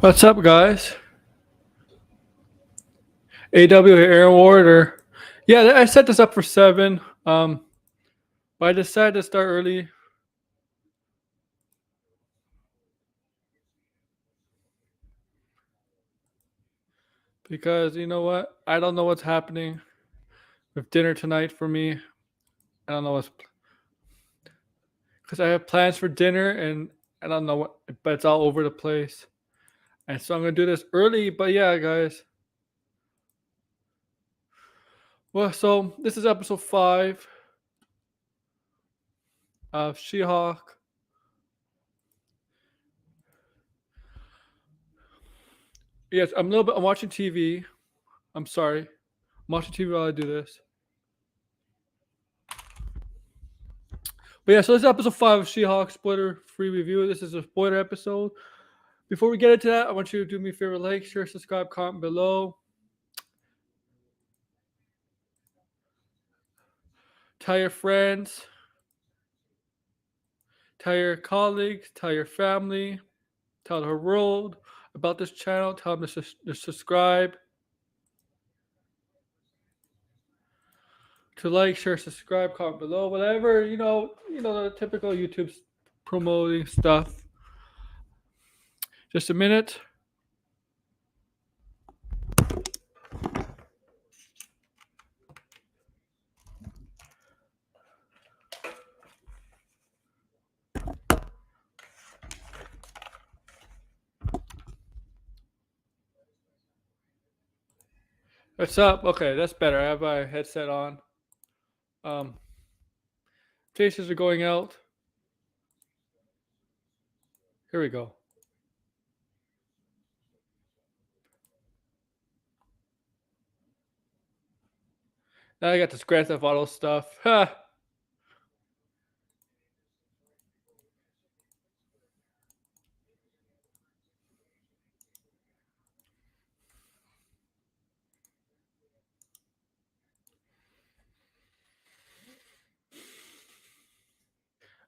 What's up, guys? AW here, Aaron Warder. Yeah, I set this up for 7. But I decided to start early because you know what? I don't know what's happening with dinner tonight for me. I don't know what's because I have plans for dinner and I don't know what, but it's all over the place. And so I'm gonna do this early. But yeah, guys. Well, so this is episode 5 of She-Hulk. Yes, I'm a little bit. I'm watching TV. I'm sorry. I'm watching TV while I do this. But yeah, so this is episode 5 of She-Hulk spoiler free review. This is a spoiler episode. Before we get into that, I want you to do me a favor, like, share, subscribe, comment below. Tell your friends, tell your colleagues, tell your family, tell the world about this channel. Tell them to subscribe, to like, share, subscribe, comment below, whatever the typical YouTube promoting stuff. Just a minute. What's up? Okay, that's better. I have my headset on. Faces are going out. Here we go. Now I got this Grand Theft Auto stuff. Ha!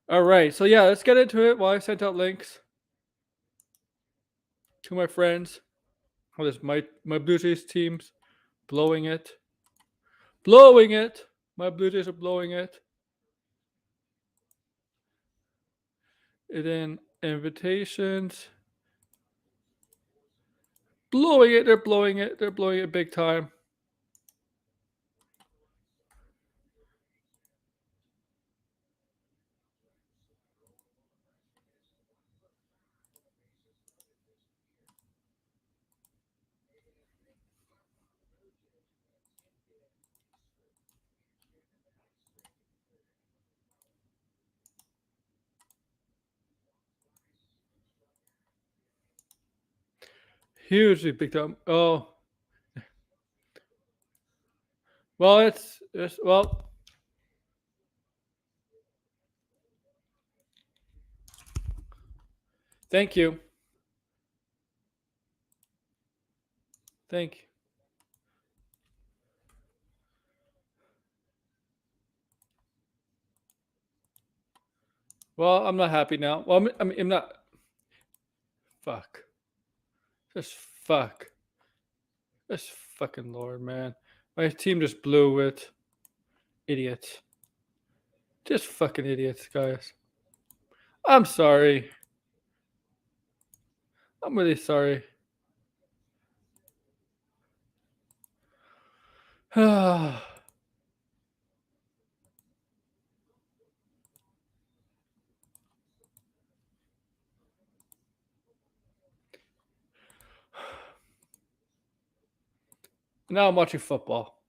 All right, so yeah, let's get into it. While I sent out links to my friends. Oh, this my Blue Jays teams blowing it, blowing it. My Blue Jays are blowing it. And then invitations, blowing it. They're blowing it. They're blowing it big time. Hugely big time. Oh, well, it's well. Thank you. Thank you. Well, I'm not happy now. Well, I'm not. Fuck. Just fuck. Just fucking Lord, man. My team just blew it. Idiots. Just fucking idiots, guys. I'm sorry. I'm really sorry. Now I'm watching football.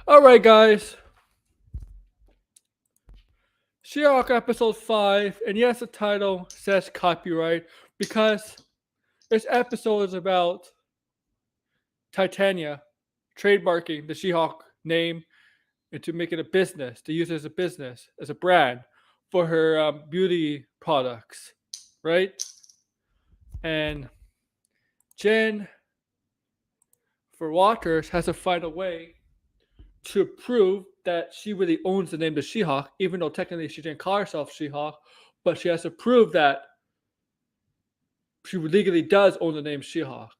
All right, guys. She-Hulk episode 5, and yes, the title says copyright because this episode is about Titania trademarking the She-Hulk name and to make it a business, to use it as a business, as a brand for her beauty products, right? And Jen, for Walters, has to find a way to prove that she really owns the name the She-Hulk, even though technically she didn't call herself She-Hulk, but she has to prove that she legally does own the name She-Hulk.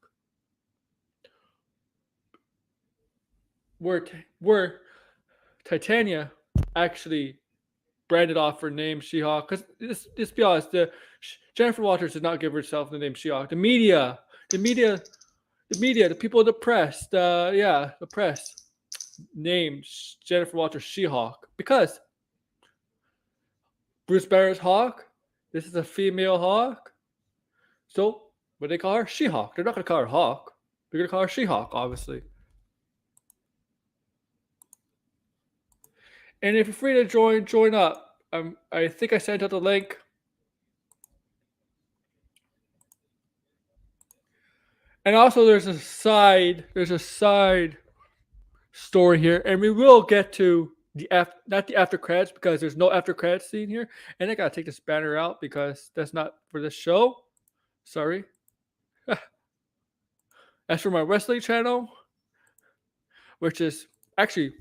Where Titania actually branded off her name She-Hulk, because let's be honest, Jennifer Walters did not give herself the name She-Hulk. The media, the people in the press, the press named Jennifer Walters She-Hulk because Bruce Banner's Hawk. This is a female Hawk, so what they call her She-Hulk. They're not gonna call her Hawk. They're gonna call her She-Hulk, obviously. And if you're free to join up. I think I sent out the link. And also, there's a side story here, and we will get to not the after credits because there's no after credits scene here. And I gotta take this banner out because that's not for this show. Sorry. As for my wrestling channel, which is actually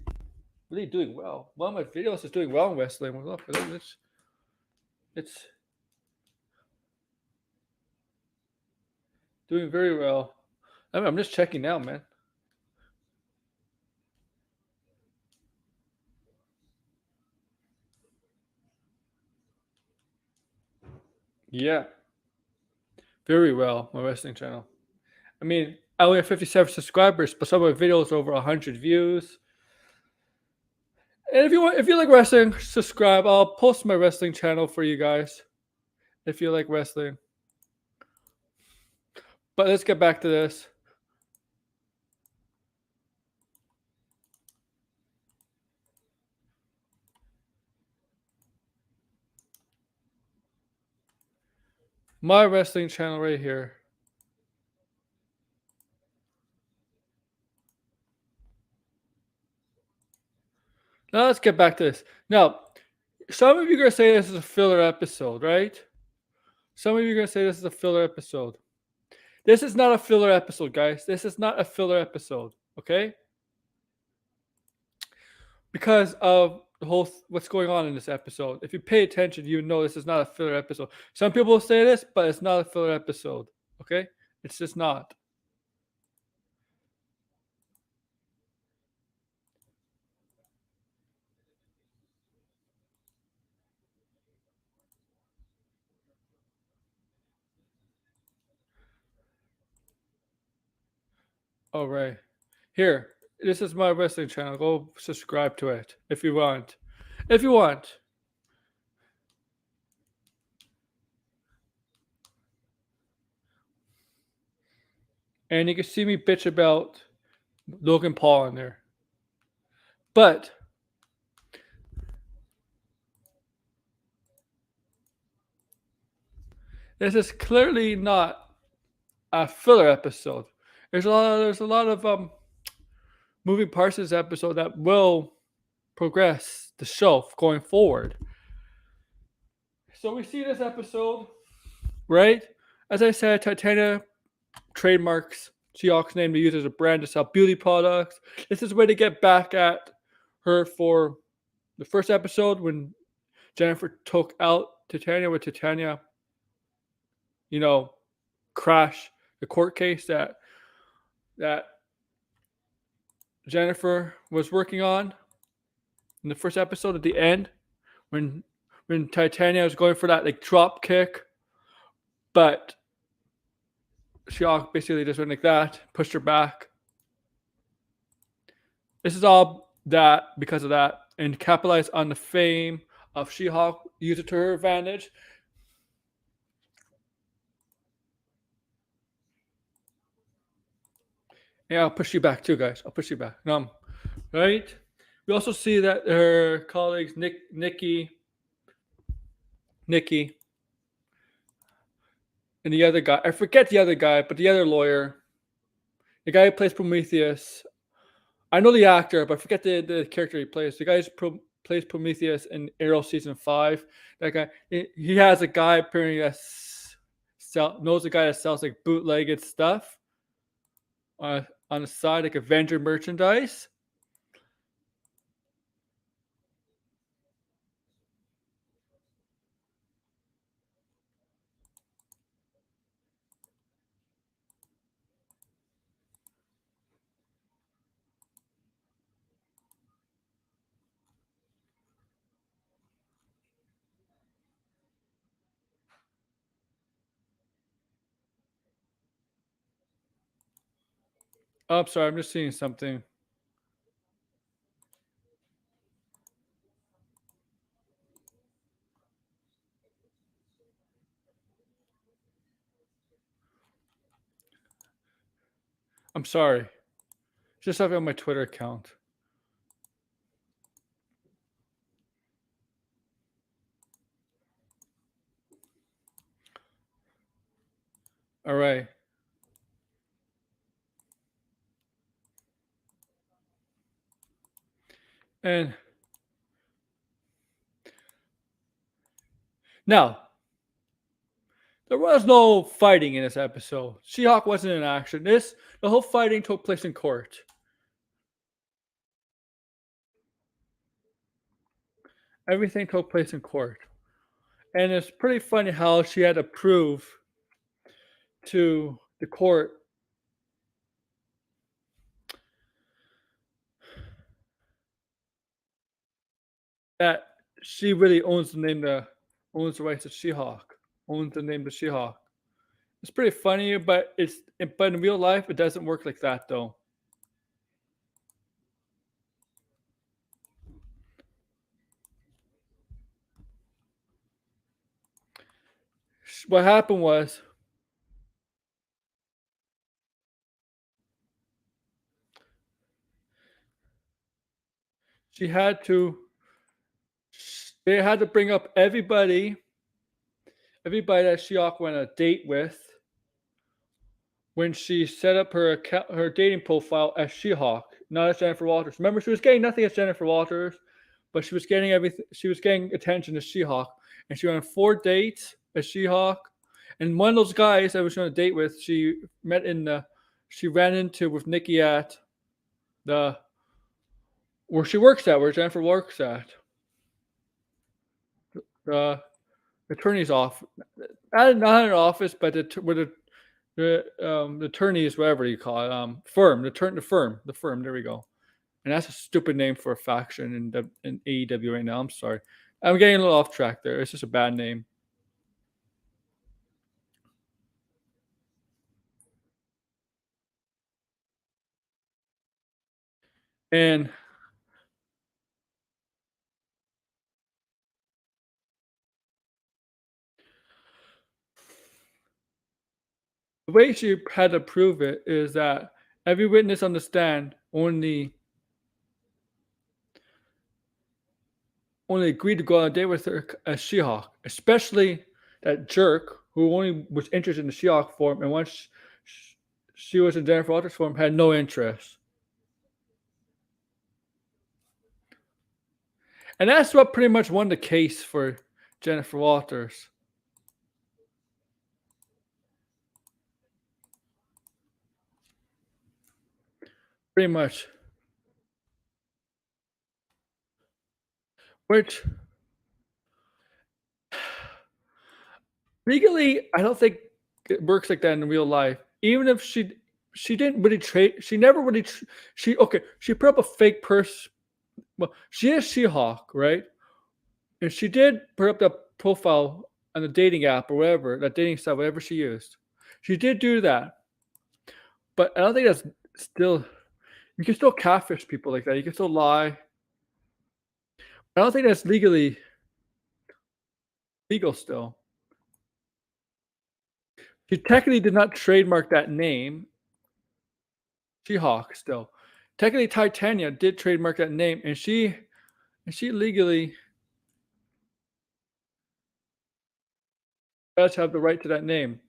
really doing well. One of my videos is doing well in wrestling. It's doing very well. I'm just checking now, man. Yeah, very well. My wrestling channel. I mean, I only have 57 subscribers, but some of my videos over 100 views. And if you like wrestling, subscribe. I'll post my wrestling channel for you guys if you like wrestling. But let's get back to this. My wrestling channel right here. Now let's get back to this. Now, some of you are going to say this is a filler episode, right? Some of you are going to say this is a filler episode. This is not a filler episode, guys. This is not a filler episode, okay? Because of the whole what's going on in this episode. If you pay attention, you know this is not a filler episode. Some people say this, but it's not a filler episode, okay? It's just not. All right. Here, this is my wrestling channel. Go subscribe to it if you want. If you want. And you can see me bitch about Logan Paul in there. But this is clearly not a filler episode. There's a lot of moving parts of this episode that will progress the show going forward. So we see this episode, right? As I said, Titania trademarks She-Hulk's name to use as a brand to sell beauty products. This is a way to get back at her for the first episode when Jennifer took out Titania with Titania, crash the court case that Jennifer was working on in the first episode at the end when Titania was going for that like drop kick, but She-Hulk basically just went like that, pushed her back. This is all that because of that, and capitalize on the fame of She-Hulk, use it to her advantage. Yeah, I'll push you back too, guys. I'll push you back. Right? We also see that her colleagues, Nikki, and the other guy. I forget the other guy, but the other lawyer, the guy who plays Prometheus. I know the actor, but I forget the character he plays. The guy who plays Prometheus in Arrow season 5. That guy, he has a guy appearing that knows a guy that sells like bootlegged stuff on the side, like Avenger merchandise. Oh, I'm sorry. I'm just seeing something. I'm sorry. Just something on my Twitter account. All right. And now, there was no fighting in this episode. She-Hulk wasn't in action. The whole fighting took place in court. Everything took place in court. And it's pretty funny how she had to prove to the court that she really owns the rights to She-Hulk, owns the name of She-Hulk. It's pretty funny, but in real life it doesn't work like that though. What happened was she had to they had to bring up everybody that She-Hulk went on a date with when she set up her account, her dating profile as She-Hulk, not as Jennifer Walters. Remember, she was getting nothing as Jennifer Walters, but she was getting everything. She was getting attention as She-Hulk, and she went on 4 dates as She-Hulk. And one of those guys I was on a date with, she ran into with Nikki at the where she works at, where Jennifer works at, the attorney's office. Not an office, but where the attorneys, whatever you call it, firm, the firm. There we go. And that's a stupid name for a faction in AEW right now. I'm sorry, I'm getting a little off track there. It's just a bad name. And the way she had to prove it is that every witness on the stand only agreed to go on a date with her as She-Hulk, especially that jerk who only was interested in the She-Hulk form, and once she was in Jennifer Walters form, had no interest. And that's what pretty much won the case for Jennifer Walters. Pretty much. Which legally, I don't think it works like that in real life. Even if she didn't really trade, she never really she put up a fake purse. Well, she is She-Hulk, right? And she did put up the profile on the dating app or whatever, that dating site, whatever she used. She did do that, but I don't think that's still. You can still catfish people like that. You can still lie. I don't think that's legally legal still. She technically did not trademark that name. She-Hulk still. Technically, Titania did trademark that name, and she legally does have the right to that name.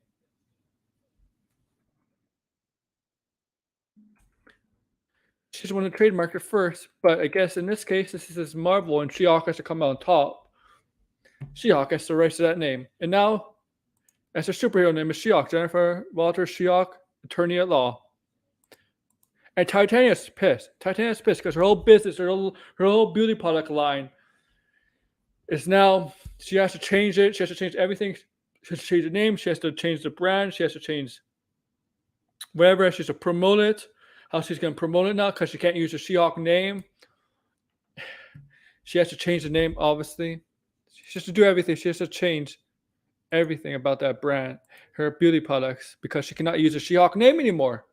She's the one to trademark it first, but I guess in this case, this is Marvel, and She-Hulk has to come out on top. She-Hulk has the rights to that name, and now, as her superhero name is She-Hulk, Jennifer Walters She-Hulk, attorney at law. And Titania's pissed. Titania's pissed because her whole business, her whole beauty product line is now, she has to change it. She has to change everything. She has to change the name. She has to change the brand. She has to change whatever. She has to promote it. How she's going to promote it now because she can't use the She-Hulk name. She has to change the name, obviously. She has to do everything. She has to change everything about that brand, her beauty products, because she cannot use the She-Hulk name anymore.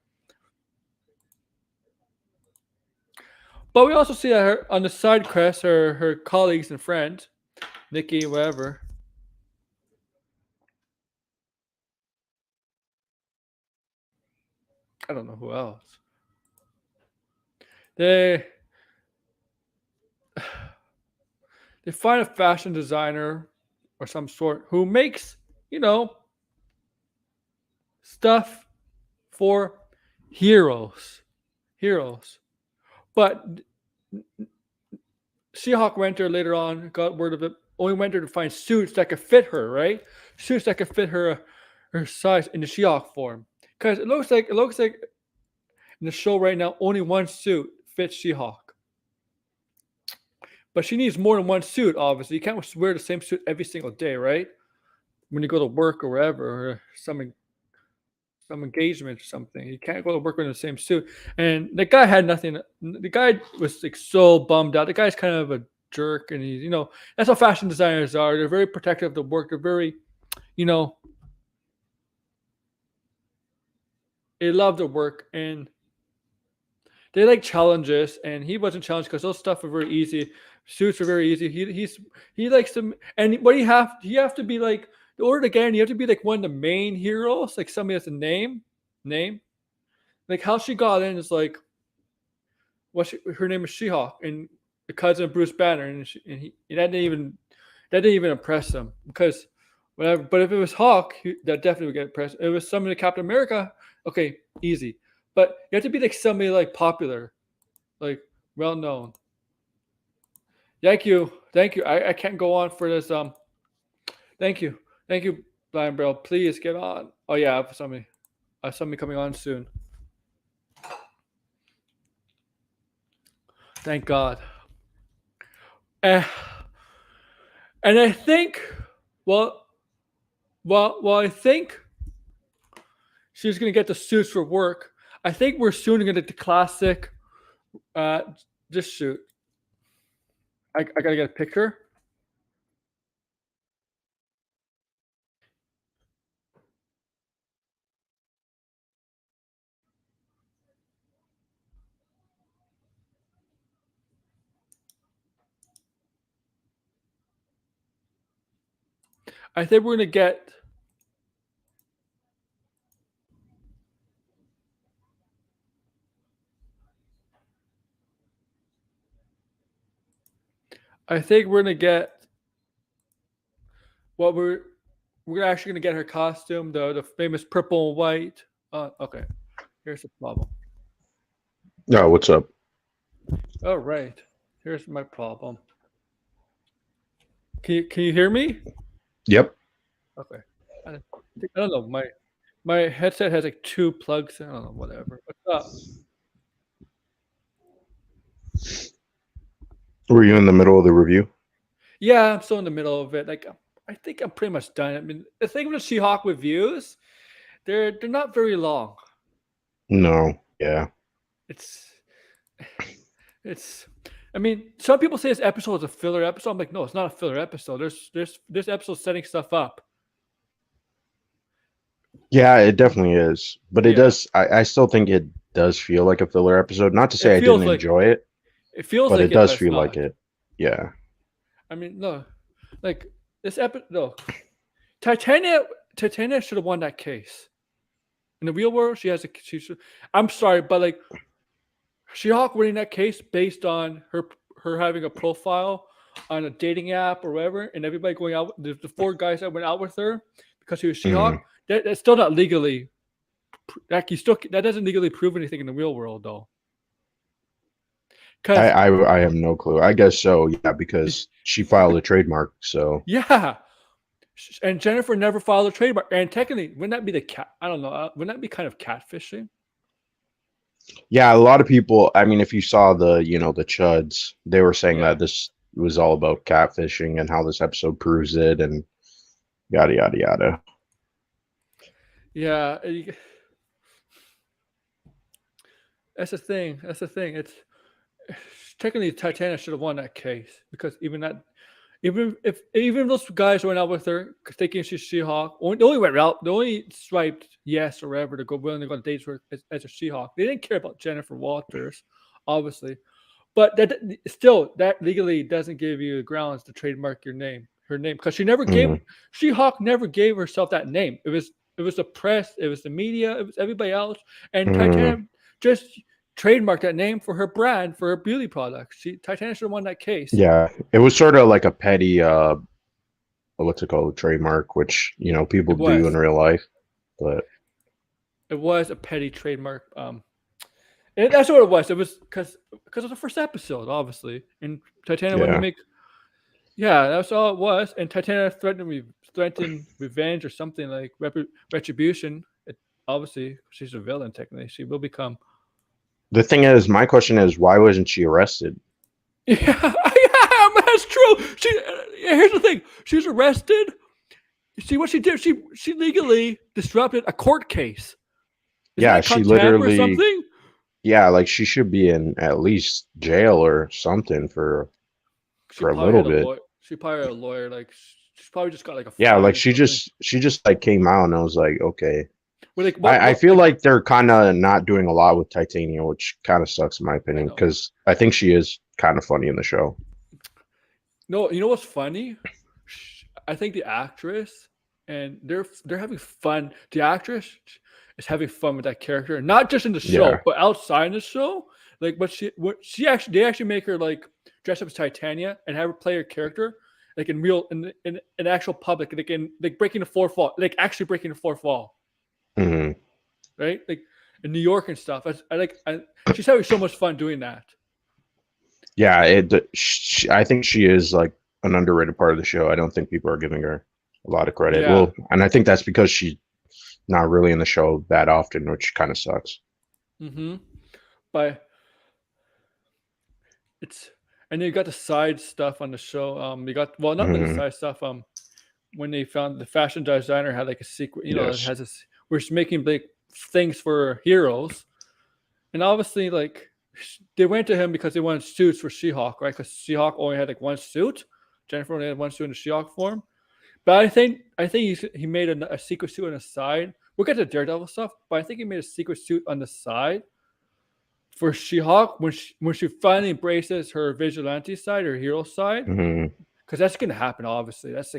But we also see that her on the side quest, her colleagues and friends, Nikki, whatever. I don't know who else. They they find a fashion designer or some sort who makes, you know, stuff for heroes. Heroes. But She-Hulk went there later on, got word of it, only went there to find suits that could fit her, right? Suits that could fit her size in the She-Hulk form. Because it looks like in the show right now, only one suit fits She-Hulk. But she needs more than one suit, obviously. You can't wear the same suit every single day, right? When you go to work or wherever, or some engagement or something. You can't go to work in the same suit. And the guy had nothing. The guy was like so bummed out. The guy's kind of a jerk, and he's, that's how fashion designers are. They're very protective of the work. They're very, you know, they love their work and they like challenges. And he wasn't challenged because those stuff are very easy. Suits are very easy. He likes them. And what you have to be like, in order to get in, you have to be like one of the main heroes, like somebody has a name. Like how she got in is like, her name is She-Hulk, and the cousin of Bruce Banner, and that didn't even impress him because whatever. But if it was Hawk, that definitely would get impressed. If it was somebody like Captain America, okay, easy. But you have to be like somebody like popular, like well known. Thank you. I can't go on for this. Thank you, Blind Bro. Please get on. Oh yeah, I have somebody coming on soon. Thank God. And I think, well, I think she's gonna get the suits for work. I think we're soon gonna get the classic, this suit. I gotta get a picture. I think we're gonna get. I think we're gonna get what we're actually gonna get her costume, the famous purple and white. Okay, here's the problem. No, what's up? All right, here's my problem. Can you hear me? Yep. Okay. I don't know. My headset has like two plugs. I don't know. Whatever. What's up? Were you in the middle of the review? Yeah, I'm still in the middle of it. Like, I think I'm pretty much done. I mean, the thing with the She-Hulk reviews, they're not very long. No. Yeah. It's it's. I mean, some people say this episode is a filler episode. I'm like, no, it's not a filler episode. There's this episode setting stuff up. Yeah, it definitely is. But it Yeah, does I still think it does feel like a filler episode. Not to it say I didn't feels like enjoy it, it feels but like it it, does but it's feel like not. it. Yeah. I mean, no, like this episode. No, Titania should have won that case. In the real world, she has a. She should, I'm sorry, but like She-Hulk winning that case based on her having a profile on a dating app or whatever, and everybody going out. The four guys that went out with her because she was Hmm. She-Hulk. That's still not legally. Like that doesn't legally prove anything in the real world though. I, Because I I have no clue. I guess so, yeah, because she filed a trademark, so yeah, and Jennifer never filed a trademark. And technically, wouldn't that be the cat? I don't know. Wouldn't that be kind of catfishing? yeah, a lot of people, I mean, if you saw the chuds, they were saying Yeah, that this was all about catfishing and how this episode proves it and yada yada yada. yeah. That's the thing. It's technically Titania should have won that case because even those guys went out with her thinking she's She-Hulk, they only swiped yes or whatever to go willing to go on dates with as a She-Hulk. They didn't care about Jennifer Walters, obviously. But that still that legally doesn't give you grounds to trademark her name, because She-Hulk never gave herself that name. It was the press, it was the media, it was everybody else, and Mm, Titanium just trademarked that name for her brand, for her beauty products. Titanium should have won that case. yeah, it was sort of like a petty what's it called, trademark, which people It do in was. real life, but It was a petty trademark. And that's what it was. It was because of the first episode, obviously, and Titanium wanted to yeah, make. Yeah, that's all it was. And Titania threatened revenge or something like retribution. Obviously, she's a villain. Technically, she will become. the thing is, my question is, why wasn't she arrested? Yeah, yeah, that's true. Here's the thing. She was arrested. You see what she did? She legally disrupted a court case. Isn't Yeah, that she contempt or literally, something? yeah, like she should be in at least jail or something She for a probably little had a bit. lawyer. She probably had a lawyer. Like she's probably just got like a Yeah, fine like or something. she just like came out and I was like, okay. But like I what feel like like they're kind of not doing a lot with Titania, which kind of sucks in my I opinion, know. because I think she is kind of funny in the show. No, you know what's funny? I think the actress and they're having fun. The actress is having fun with that character, not just in the Yeah. show, but outside the show. Like what she actually they actually make her like dress up as Titania and have her play her character like in real in actual public, like breaking the fourth wall, like actually breaking the fourth wall, Hmm. right? Like in New York and stuff. She's having so much fun doing that. Yeah, I think she is like an underrated part of the show. I don't think people are giving her a lot of credit. Yeah. Well, and I think that's because she's not really in the show that often, which kind of sucks. Mm-hmm. But it's and then you got the side stuff on the show. You got not the Hmm. side stuff. When they found the fashion designer had like a secret, it Yes. has this. We're just making big things for heroes, and obviously like they went to him because they wanted suits for She-Hulk, right? Because She-Hulk only had like one suit. Jennifer only had one suit in the She-Hulk form. But I think he made a secret suit on the side. We'll get to Daredevil stuff, but I think he made a secret suit on the side for She-Hulk when she finally embraces her vigilante side, her hero side, Hmm. because that's gonna happen. Obviously, that's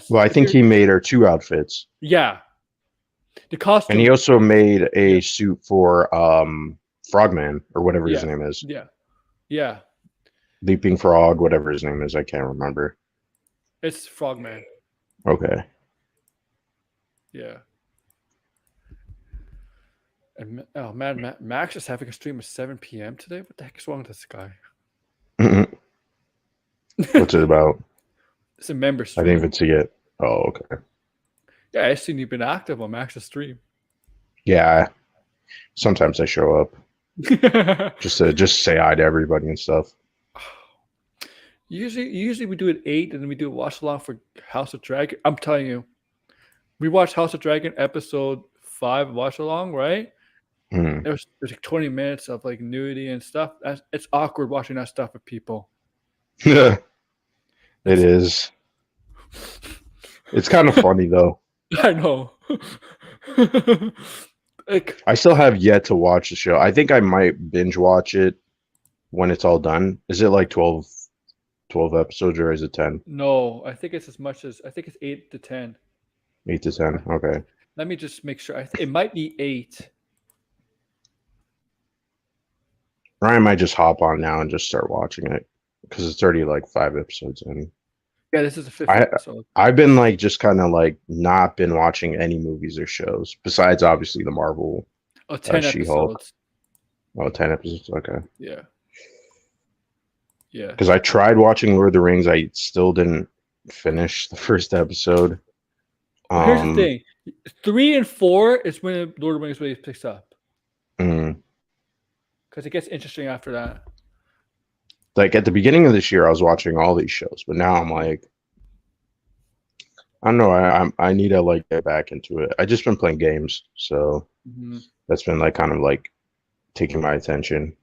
Well, I if think you're he made her two outfits, yeah the and he costume also made yeah a suit for Frogman or whatever his yeah name is, yeah yeah Leaping Frog, whatever his name is. I can't remember. it's Frogman Okay. yeah. And oh man, Max is having a stream at 7 p.m. today. What the heck is wrong with this guy? What's it about? It's a member I didn't stream. even see it. Oh, okay. Yeah, I seen you've been active on Max's stream. Yeah. Sometimes I show up just to say hi to everybody and stuff. Usually we do it 8 and then we do a watch along for House of Dragon. I'm telling you, we watched House of Dragon episode 5 watch along, right? Mm. There's like 20 minutes of like nudity and stuff. It's awkward watching that stuff with people. It is. It's kind of funny though. I know. Like I still have yet to watch the show. I think I might binge watch it when it's all done. Is it like 12 episodes or is it 10? no, I think it's as much as I think it's 8 to 10. 8 to 10. Okay. Let me just make sure. It might be 8. Ryan might just hop on now and just start watching it because it's already like 5 episodes in. Yeah, this is the 5th I episode. I've been like just kind of like not been watching any movies or shows besides obviously the Marvel 10 She-Hulk. episodes. Oh, 10 episodes. Okay. Yeah. Yeah. Because I tried watching Lord of the Rings, I still didn't finish the first episode. Well, here's the thing: 3 and 4 is when Lord of the Rings really picks up mm, because it gets interesting after that. like at the beginning of this year, I was watching all these shows, but now I'm like, I don't know. I need to like get back into it. I just been playing games, so that's been like kind of like taking my attention.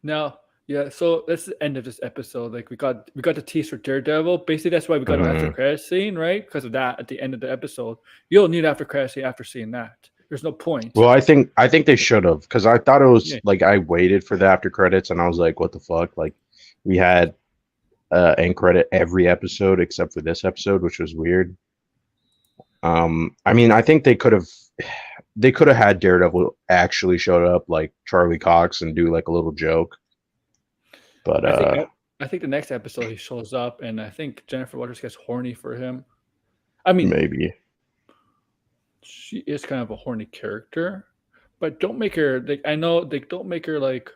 Now, yeah. So that's the end of this episode. Like we got the tease for Daredevil. Basically, that's why we got an after credit scene, right? Because of that at the end of the episode, you'll need after credit scene after seeing that. There's no point. Well, I think they should have, because I thought it was Yeah. like I waited for the after credits and I was like, what the fuck? Like we had end credit every episode except for this episode, which was weird. I mean, I think they could have had Daredevil actually showed up like Charlie Cox and do like a little joke. But I think the next episode he shows up, and I think Jennifer Waters gets horny for him. I mean, maybe. she is kind of a horny character, but don't make her like. I know they don't make her like.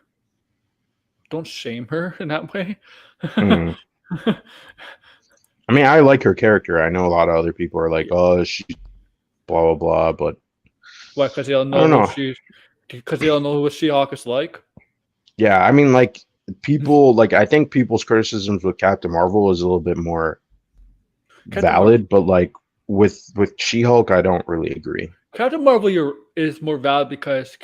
Don't shame her in that way. Mm. I mean, I like her character. I know a lot of other people are like, oh, she blah blah blah, but Why? Because they don't I don't know know. who she. Because they don't know what She-Hulk is like. Yeah, I mean, like people, like I think people's criticisms with Captain Marvel is a little bit more Captain valid, but like with She-Hulk, I don't really agree. Captain Marvel is more valid because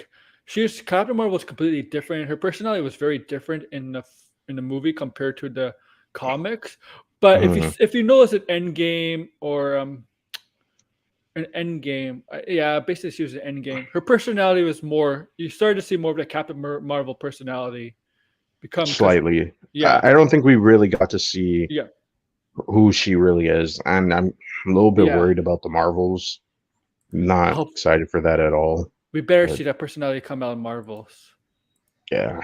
Captain Marvel is completely different. Her personality was very different in the movie compared to the comics. But if you notice an Endgame or an Endgame, yeah, basically she was an Endgame. Her personality was more. You started to see more of the Captain Marvel personality become Slightly. Yeah, I don't think we really got to see yeah. who she really is, and I'm a little bit Yeah. worried about the Marvels. Not hope- excited for that at all. We better But- see that personality come out in Marvels. Yeah.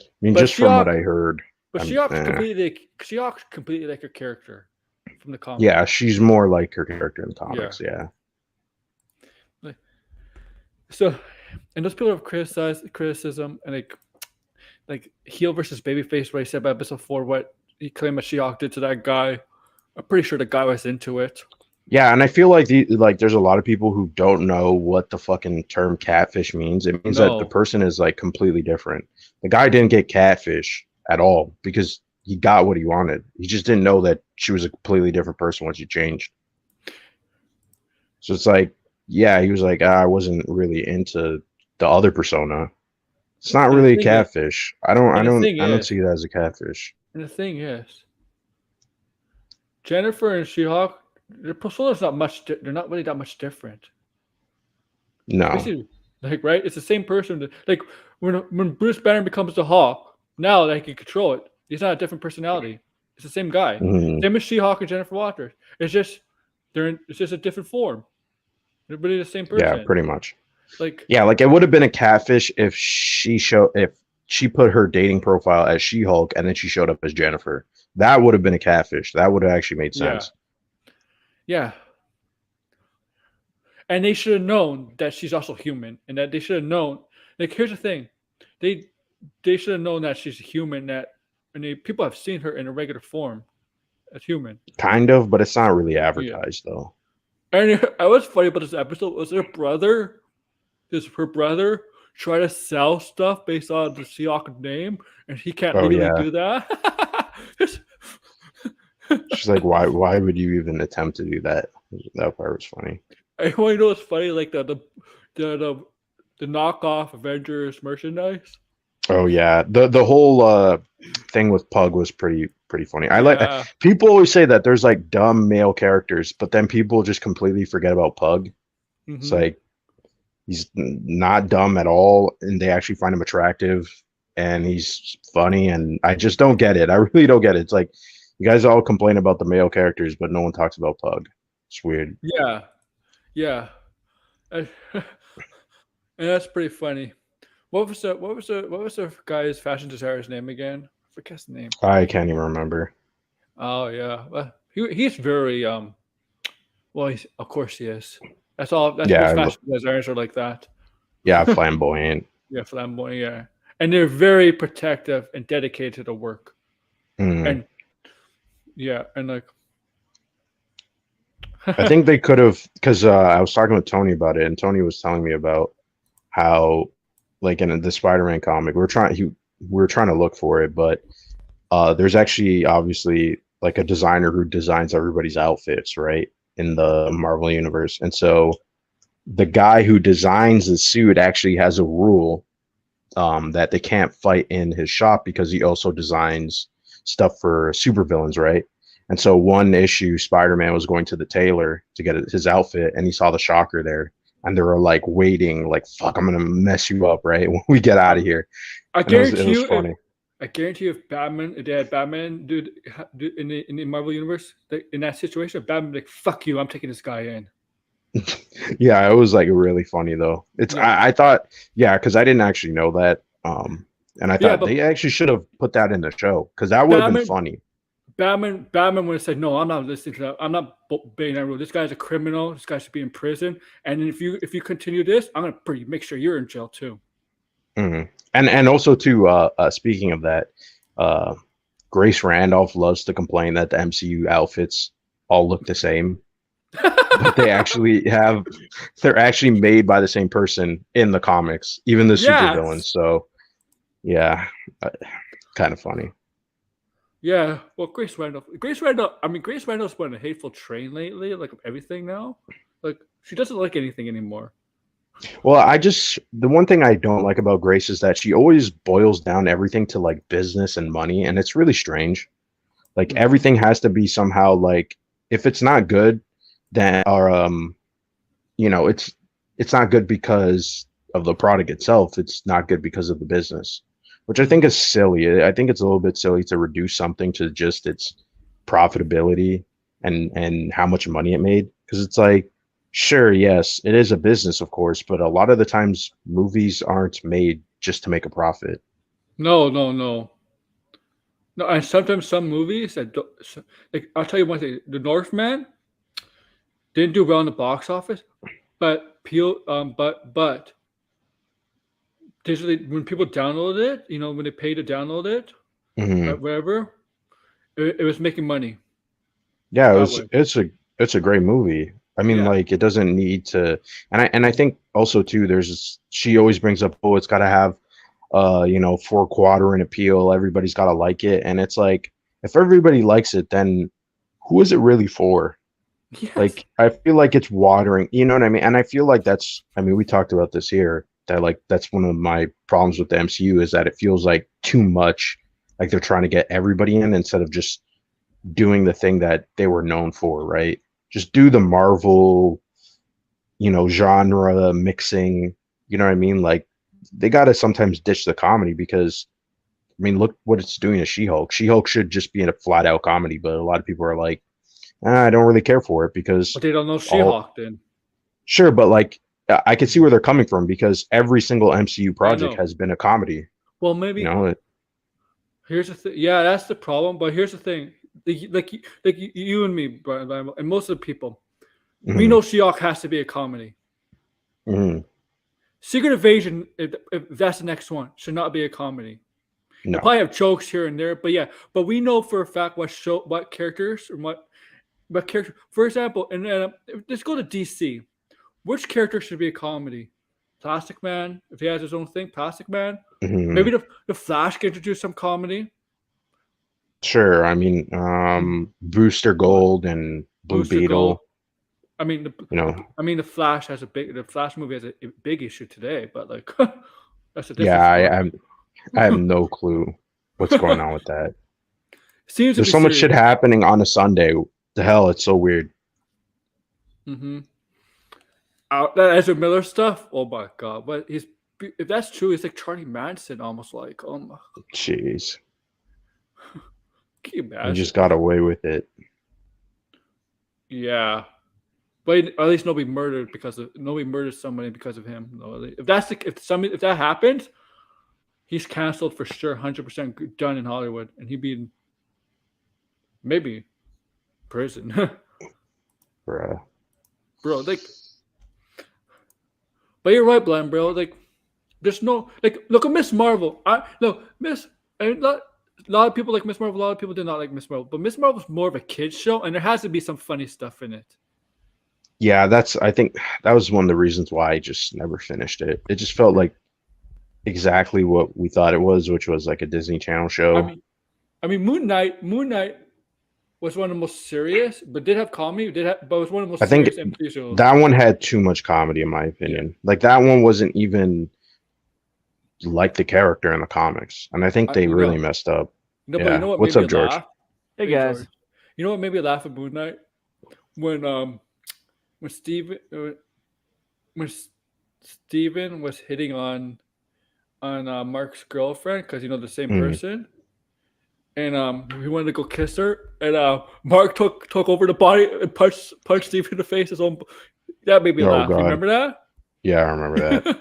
I mean, But just from what She-Hulk- I heard, But I'm- She-Hulk's completely like her character from the comics. yeah, she's more like her character in the comics. Yeah. So, and those people have criticism and like heel versus babyface, what he said about episode 4, what he claimed that She-Hulk did to that guy. I'm pretty sure the guy was into it. Yeah, and I feel like there's a lot of people who don't know what the fucking term catfish means. It means that the No. person is like completely different. The guy didn't get catfish at all because he got what he wanted. He just didn't know that she was a completely different person once he changed. So it's like, yeah, he was like, I wasn't really into the other persona. It's not And the really a thing is- catfish. I don't is- see it as a catfish. And the thing is, Jennifer and She-Hulk, their personas not much. They're not really that much different. No. Basically, like right, it's the same person. Like when Bruce Banner becomes the Hawk, now that he can control it, he's not a different personality. It's the same guy. Mhm. Same as She-Hulk and Jennifer Walters. It's just it's just a different form. They're really the same person. Yeah, pretty much. Like Yeah, like it would have been a catfish if she put her dating profile as She-Hulk and then she showed up as Jennifer. That would have been a catfish. That would have actually made sense. yeah. And they should have known that she's also human, and that they should have known. Like here's the thing, they should have known that she's human. People have seen her in a regular form as human. Kind of, but it's not really advertised though. And what's funny about this episode was her brother try to sell stuff based on the She-Hulk name, and he can't Oh, legally yeah. do that. She's like, why would you even attempt to do that? That part was funny. I want to know what's funny, like the knockoff Avengers merchandise. Oh yeah. The whole thing with Pug was pretty funny. I like Yeah. people always say that there's like dumb male characters, but then people just completely forget about Pug. It's Mhm. like he's not dumb at all, and they actually find him attractive, and he's funny, and I just don't get it. I really don't get it. It's like you guys all complain about the male characters, but no one talks about Pug. It's weird. Yeah, and that's pretty funny. What was the guy's fashion designer's name again? I forget his name. I can't even remember. Oh yeah, well, he's very well. Of course he is. That's all. That's Yeah, most fashion designers are like that. Yeah, flamboyant. Yeah, flamboyant. Yeah, and they're very protective and dedicated to the work. Mm. And yeah, and like I think they could have, because I was talking with Tony about it, and Tony was telling me about how, like in the Spider-Man comic, we're trying to look for it, but there's actually obviously like a designer who designs everybody's outfits, right, in the Marvel universe, and so the guy who designs the suit actually has a rule that they can't fight in his shop because he also designs stuff for supervillains, right? And so one issue, Spider-Man was going to the tailor to get his outfit, and he saw the Shocker there. and they were like waiting, like fuck, I'm gonna mess you up right when we get out of here. I And it was guarantee you, funny. I guarantee you, if they had Batman, dude, in the Marvel universe, in that situation, Batman would be like, "Fuck you, I'm taking this guy in." Yeah, it was like really funny though. It's Yeah, I thought, yeah, because I didn't actually know that. And I yeah, thought but they actually should have put that in the show because that would have been Batman, funny. Batman would have said, "No, I'm not listening to that. I'm not obeying that rule. This guy's a criminal. This guy should be in prison. And if you continue this, I'm gonna make sure you're in jail too." Mhm. And also too, speaking of that, uh, Grace Randolph loves to complain that the MCU outfits all look the same, but they're actually made by the same person in the comics, even the supervillains. Yes. So yeah, kind of funny. Yeah. Well, Grace Randolph. I mean, Grace Randolph's been on a hateful train lately. Like everything now. Like she doesn't like anything anymore. Well, the one thing I don't like about Grace is that she always boils down everything to like business and money, and it's really strange. Like Mhm. everything has to be somehow like if it's not good, then or it's not good because of the product itself. It's not good because of the business, which I think is silly. I think it's a little bit silly to reduce something to just its profitability and how much money it made because it's like sure, yes, it is a business, of course, but a lot of the times movies aren't made just to make a profit. No, no, no, no. And sometimes some movies like I'll tell you one thing: The Northman didn't do well in the box office, but digitally when people downloaded it, when they paid to download it, Hmm. wherever, it was making money Yeah, that way. it's a great movie. I mean, Yeah, like it doesn't need to, and I think also too, she always brings up, oh, it's got to have, 4 quadrant appeal. Everybody's got to like it, and it's like if everybody likes it, then who is it really for? yes, Like I feel like it's watering, you know what I mean? And I feel like I mean, we talked about this here that like that's one of my problems with the MCU is that it feels like too much, like they're trying to get everybody in instead of just doing the thing that they were known for, right? Just do the Marvel, genre mixing, you know what I mean? Like they got to sometimes ditch the comedy because I mean, look what it's doing to She-Hulk. She-Hulk should just be in a flat out comedy, but a lot of people are like, I don't really care for it because but they don't know all She-Hulk. Then sure, but like I can see where they're coming from because every single MCU I project know. has been a comedy. Well, You maybe know, here's the thing. Yeah, that's the problem. But here's the thing: like you and me, Brian, and most of the people, we mhm, know She-Hulk has to be a comedy. mhm, Secret Invasion, if that's the next one, should not be a comedy. It'll no, probably have jokes here and there, but yeah. But we know for a fact what characters and what character. For example, and let's go to DC. Which character should be a comedy? Plastic Man, if he has his own thing, Plastic Man. mhm. Maybe the Flash can introduce some comedy. Sure. I mean, Booster What Gold and Blue Booster Gold? Beetle. I mean, You know, the Flash movie has a big issue today, but like that's a yeah, different story. I have no clue what's going on with that. Seems to There's be so much shit serious. happening on a Sunday. The hell, it's so weird. Mm-hmm. That Ezra Miller stuff. Oh my god! But if that's true, he's like Charlie Manson, almost like. Oh my, Jeez, can you he imagine? just got away with it. Yeah, but at least nobody murdered somebody because of him. No, if that happened, he's canceled for sure, 100% done in Hollywood, and he'd be in maybe prison, Bruh. bro. Like, but you're right, Blam, bro. Like, there's no look at Miss Marvel. I no Miss. And a lot of people like Miss Marvel. A lot of people do not like Miss Marvel. But Miss Marvel's more of a kids show, and there has to be some funny stuff in it. Yeah, I think that was one of the reasons why I just never finished it. It just felt like exactly what we thought it was, which was like a Disney Channel I show. mean, Moon Knight was one of the most serious, but did have comedy. But was one of the I most think serious MCU shows. that one had too much comedy, in my Yeah, opinion. Like that one wasn't even like the character in the comics, and I think they you really know, messed up. but you Yeah. know what What's made me up, George? laugh? Hey Hey guys. George, you know what made me laugh at Moon Knight when Steve when Steven was hitting on Mark's girlfriend because the same Mm. person, and he wanted to go kiss her, and Mark took over the body and punched Steven in the face. That made me Oh laugh. You God. remember that? Yeah, I remember that.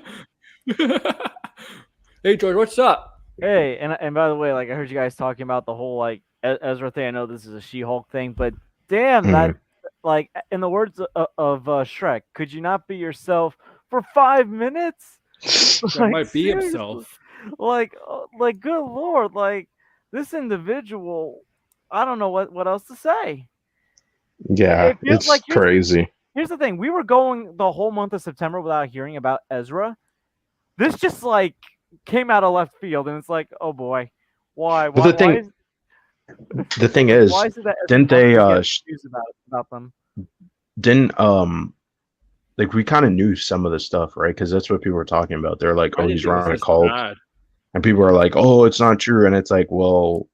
Hey George, what's up? Hey, and by the way, like I heard you guys talking about the whole like Ezra thing. I know this is a She-Hulk thing, but damn, that Mm. like in the words of Shrek, could you not be yourself for 5 minutes? That Like might be seriously, himself. like good lord, like this individual. I don't know what else to say. Yeah, It feels it's like crazy. here's the thing: we were going the whole month of September without hearing about Ezra. This just like came out of left field, and it's like, oh boy, why, But why, why is the thing like is, why is it that every didn't month they we get news about them? didn't like we kind of knew some of the stuff, right? Because that's what people were talking about. They're like, I oh, think he's it was running a this cult, bad. and people are like, oh, it's not true, and it's like, well,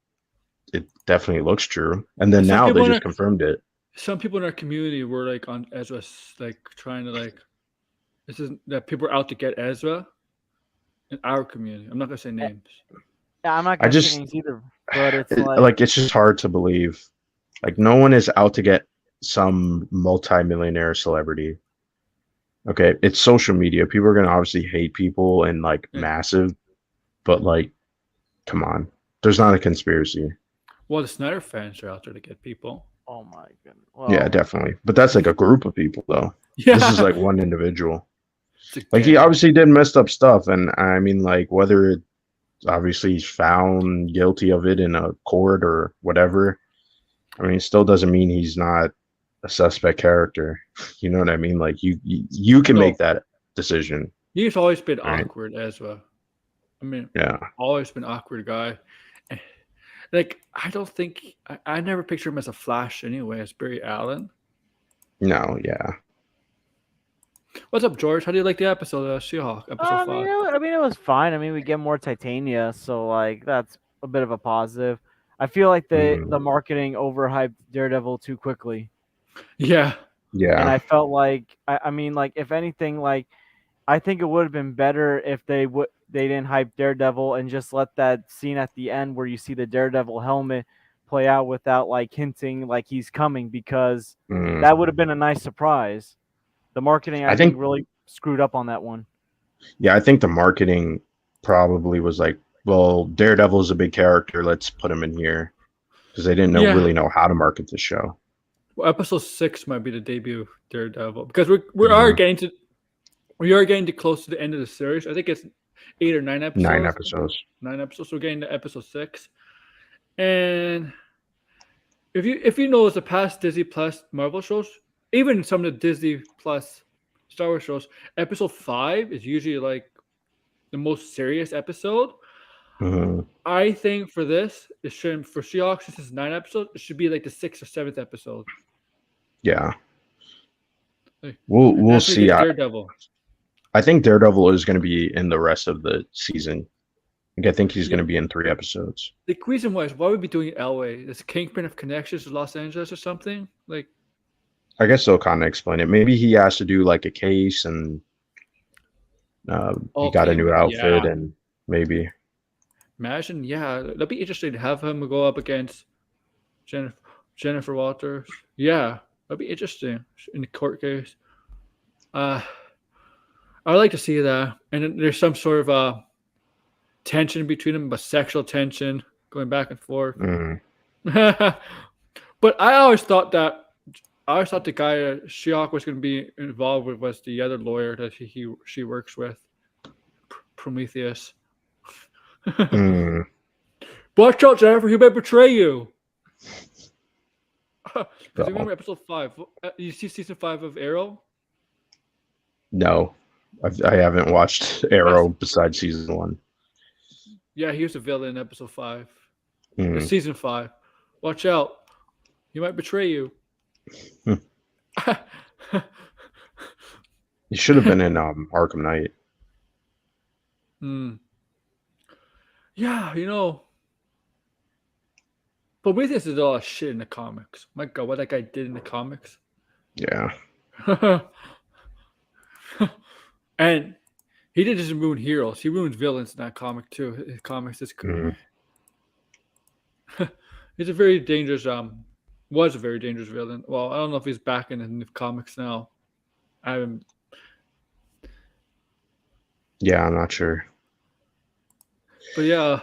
it definitely looks true. And then Some now they people in just our confirmed it. some people in our community were like on Ezra's, like trying to like this is that people are out to get Ezra in our community. I'm not gonna say names. Yeah, I'm not I gonna say just names either, but it's like it's just hard to believe. Like no one is out to get some multi-millionaire celebrity. Okay, it's social media. People are gonna obviously hate people and like Yeah. massive, but like, come on, there's not a conspiracy. Well, the Snyder fans are out there to get people. oh my goodness. Well, Yeah, definitely. But that's like a group of people, though. Yeah, This is like one individual. it's a Like he gang. obviously did messed up stuff, and I mean, like whether it's obviously he's found guilty of it in a court or whatever. I mean, it still doesn't mean he's not a suspect character. You know what I mean? Like you can No. make that decision, He's always been right? awkward, Ezra. I mean, Yeah. always been awkward guy. Like I don't think I never picture him as a Flash anyway, as Barry Allen. No. Yeah. What's up, George? How do you like the episode, She-Hulk, episode I mean, 5? it was fine. I mean, we get more Titania, so like that's a bit of a positive. I feel like Mhm. the marketing overhyped Daredevil too quickly, Yeah, and Yeah. I felt like I mean, like if anything, like I think it would have been better if they didn't hype Daredevil and just let that scene at the end where you see the Daredevil helmet play out without like hinting like he's coming, because Mm. that would have been a nice surprise. The marketing, I I think, think really screwed up on that one. Yeah, I think the marketing probably was like, well, Daredevil is a big character. Let's put him in here because they didn't Yeah. really know how to market the show. well, episode 6 might be the debut of Daredevil because we are getting close to the end of the series. I think it's 8 or 9 episodes. 9 episodes. 9 episodes. We're getting to episode 6, and if you know the past Disney Plus Marvel shows, even some of the Disney Plus Star Wars shows, episode 5 is usually like the most serious episode. Mhm. I think for this, it should for She-Hulk, since it's 9 episodes, it should be like the 6th or 7th episode. Yeah, Like, we'll after we see. get Daredevil. I think Daredevil is going to be in the rest of the season. Like, I think he's Yeah. going to be in 3 episodes. The reason why is why would we be doing Elway? Is Kingpin of connections to Los Angeles or something? Like, I guess they'll kind of explain it. Maybe he has to do like a case, and he got a okay, new outfit, yeah. and maybe. Imagine, yeah, that'd be interesting to have him go up against Jennifer Walters. Yeah, that'd be interesting in the court case. I'd like to see that, and then there's some sort of tension between them, but sexual tension going back and forth. Mm. But I always thought the guy She-Hulk was going to be involved with was the other lawyer that she works with, Prometheus. Mm. Watch out, Jennifer! He might betray you. Because you Uh-oh. remember episode 5? You see season 5 of Arrow? No, I haven't watched Arrow besides season 1. Yeah, he was a villain in episode 5. Mm. Season 5. Watch out. He might betray you. He should have been in Arkham Knight. Yeah, Prometheus is all shit in the comics. My God, what that guy did in the comics. Yeah. And he didn't just ruin heroes; he ruined villains in that comic too. His comics is Mhm. he's a very dangerous was a very dangerous villain. Well, I don't know if he's back in the comics now. I haven't. Yeah, I'm not sure. But yeah,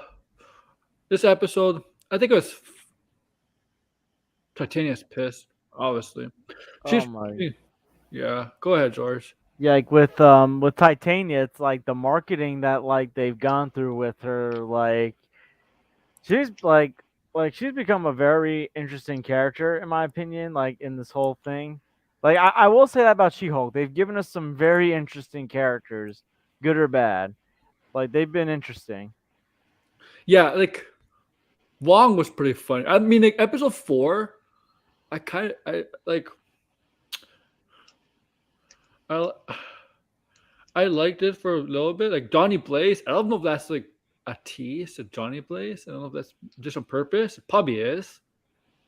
this episode, I think it was Titania's pissed. Obviously, she's Oh my. yeah. Go ahead, George. Yeah, like with Titania, it's like the marketing that like they've gone through with her, like she's like she's become a very interesting character in my opinion, like in this whole thing. Like I will say that about She-Hulk. They've given us some very interesting characters, good or bad. Like they've been interesting. Yeah, like Wong was pretty funny. I mean, like episode 4, I like I I liked it for a little bit. Like Johnny Blaze, I don't know if that's like a tease to Johnny Blaze. I don't know if that's just on purpose. It probably is.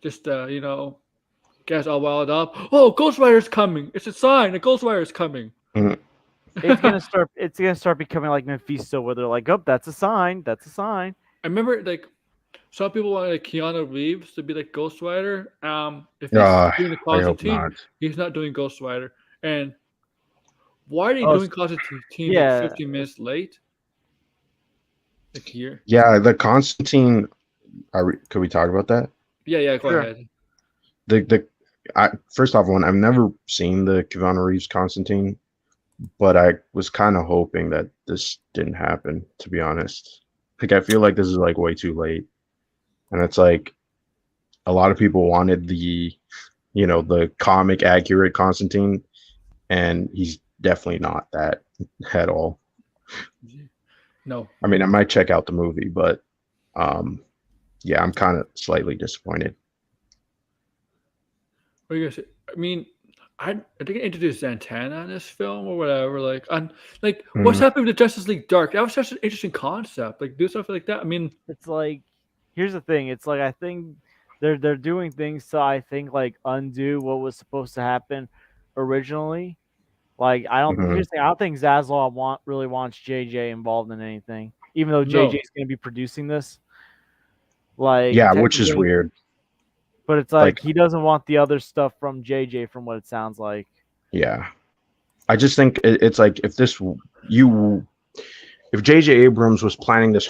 Just guys all wild up. Oh, Ghost Rider's coming! It's a sign. A Ghost Rider's coming. Mhm. It's gonna start. It's gonna start becoming like Mephisto, where they're like, "Oh, that's a sign. That's a sign." I remember like some people want like Keanu Reeves to be like Ghost Rider. If he's doing the I hope Constantine, not. he's not doing Ghost Rider. And why are they Oh, doing Constantine yeah. like 15 minutes late? Like here. Yeah, the Constantine. Could we talk about that? Yeah, go Sure. ahead. First off, I've never seen the Keanu Reeves Constantine, but I was kind of hoping that this didn't happen. To be honest, like I feel like this is like way too late, and it's like a lot of people wanted the comic accurate Constantine, and he's definitely not that at all. No. I mean, I might check out the movie, but yeah, I'm kind of slightly disappointed. What are you gonna say? I mean, I think they introduced Santana in this film or whatever. Like, what's Mhm. happening to Justice League Dark? That was such an interesting concept. Like, do stuff like that. I mean, It's like, here's the thing. It's like I think they're doing things to I think like undo what was supposed to happen originally. Like I don't. Mhm. Here's the thing. I don't think Zaslav really wants JJ involved in anything, even though no. JJ is going to be producing this. Like Yeah, which is technically- weird. But it's like Like- he doesn't want the other stuff from JJ, from what it sounds like. Yeah, I just think it's like if J.J. Abrams was planning this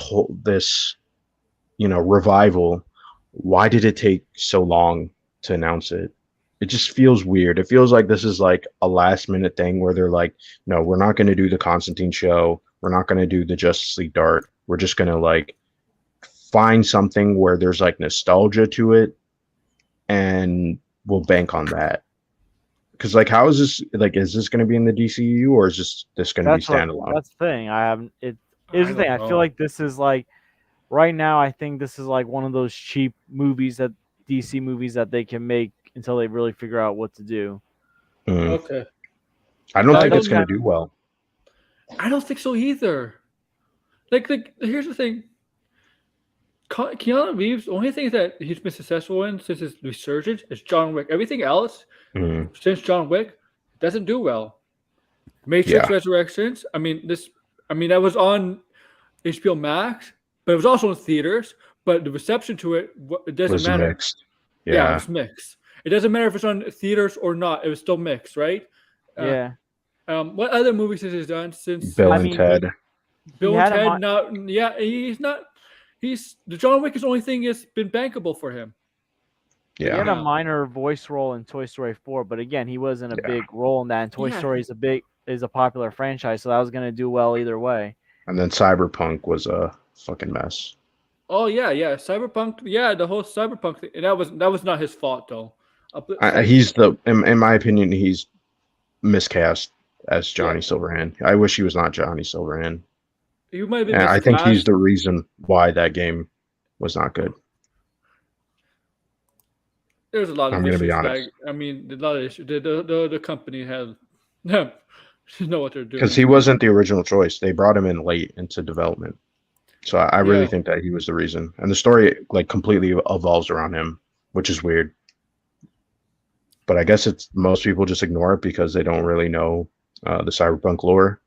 revival, why did it take so long to announce it? It just feels weird. It feels like this is like a last minute thing where they're like, no, we're not going to do the Constantine show. We're not going to do the Justice League Dark. We're just going to like find something where there's like nostalgia to it, and we'll bank on that. Because like, how is this like? Is this going to be in the DCU or is this going to be standalone? That's the thing. I haven't. Here's the thing. I don't feel know. like this is like right now. I think this is like one of those cheap movies that DC movies that they can make until they really figure out what to do. Mm. Okay. I don't I think don't it's going have- to do well. I don't think so either. Like here's the thing. Keanu Reeves, the only thing that he's been successful in since his resurgence is John Wick. Everything else Mm. since John Wick doesn't do well. Matrix Yeah. Resurrections. I mean that was on HBO Max, but it was also in theaters. But the reception to it doesn't Was matter. mixed. Yeah, it Yeah. was mixed. It doesn't matter if it's on theaters or not. It was still mixed, right? Yeah. What other movies has he done since Bill I and mean, Ted. Bill he and had a Ted? Now, yeah, he's not. He's the John Wick is the only thing that's been bankable for him. He had Yeah. a minor voice role in Toy Story 4, but again, he wasn't a Yeah. big role in that. And Toy Yeah. Story is a popular franchise, so that was gonna do well either way. And then Cyberpunk was a fucking mess. Oh yeah, Cyberpunk. Yeah, the whole Cyberpunk thing. And that was not his fault though. He's in my opinion, he's miscast as Johnny Silverhand. I wish he was not Johnny Silverhand. You might have been. And I think he's miscast. the reason why that game was not good. There's a lot of I'm gonna issues. be honest. I mean, a lot of issues. The company had. Know what they're doing. Because he wasn't the original choice. They brought him in late into development. So I really Yeah. think that he was the reason. And the story like completely evolves around him, which is weird. But I guess it's most people just ignore it because they don't really know the Cyberpunk lore.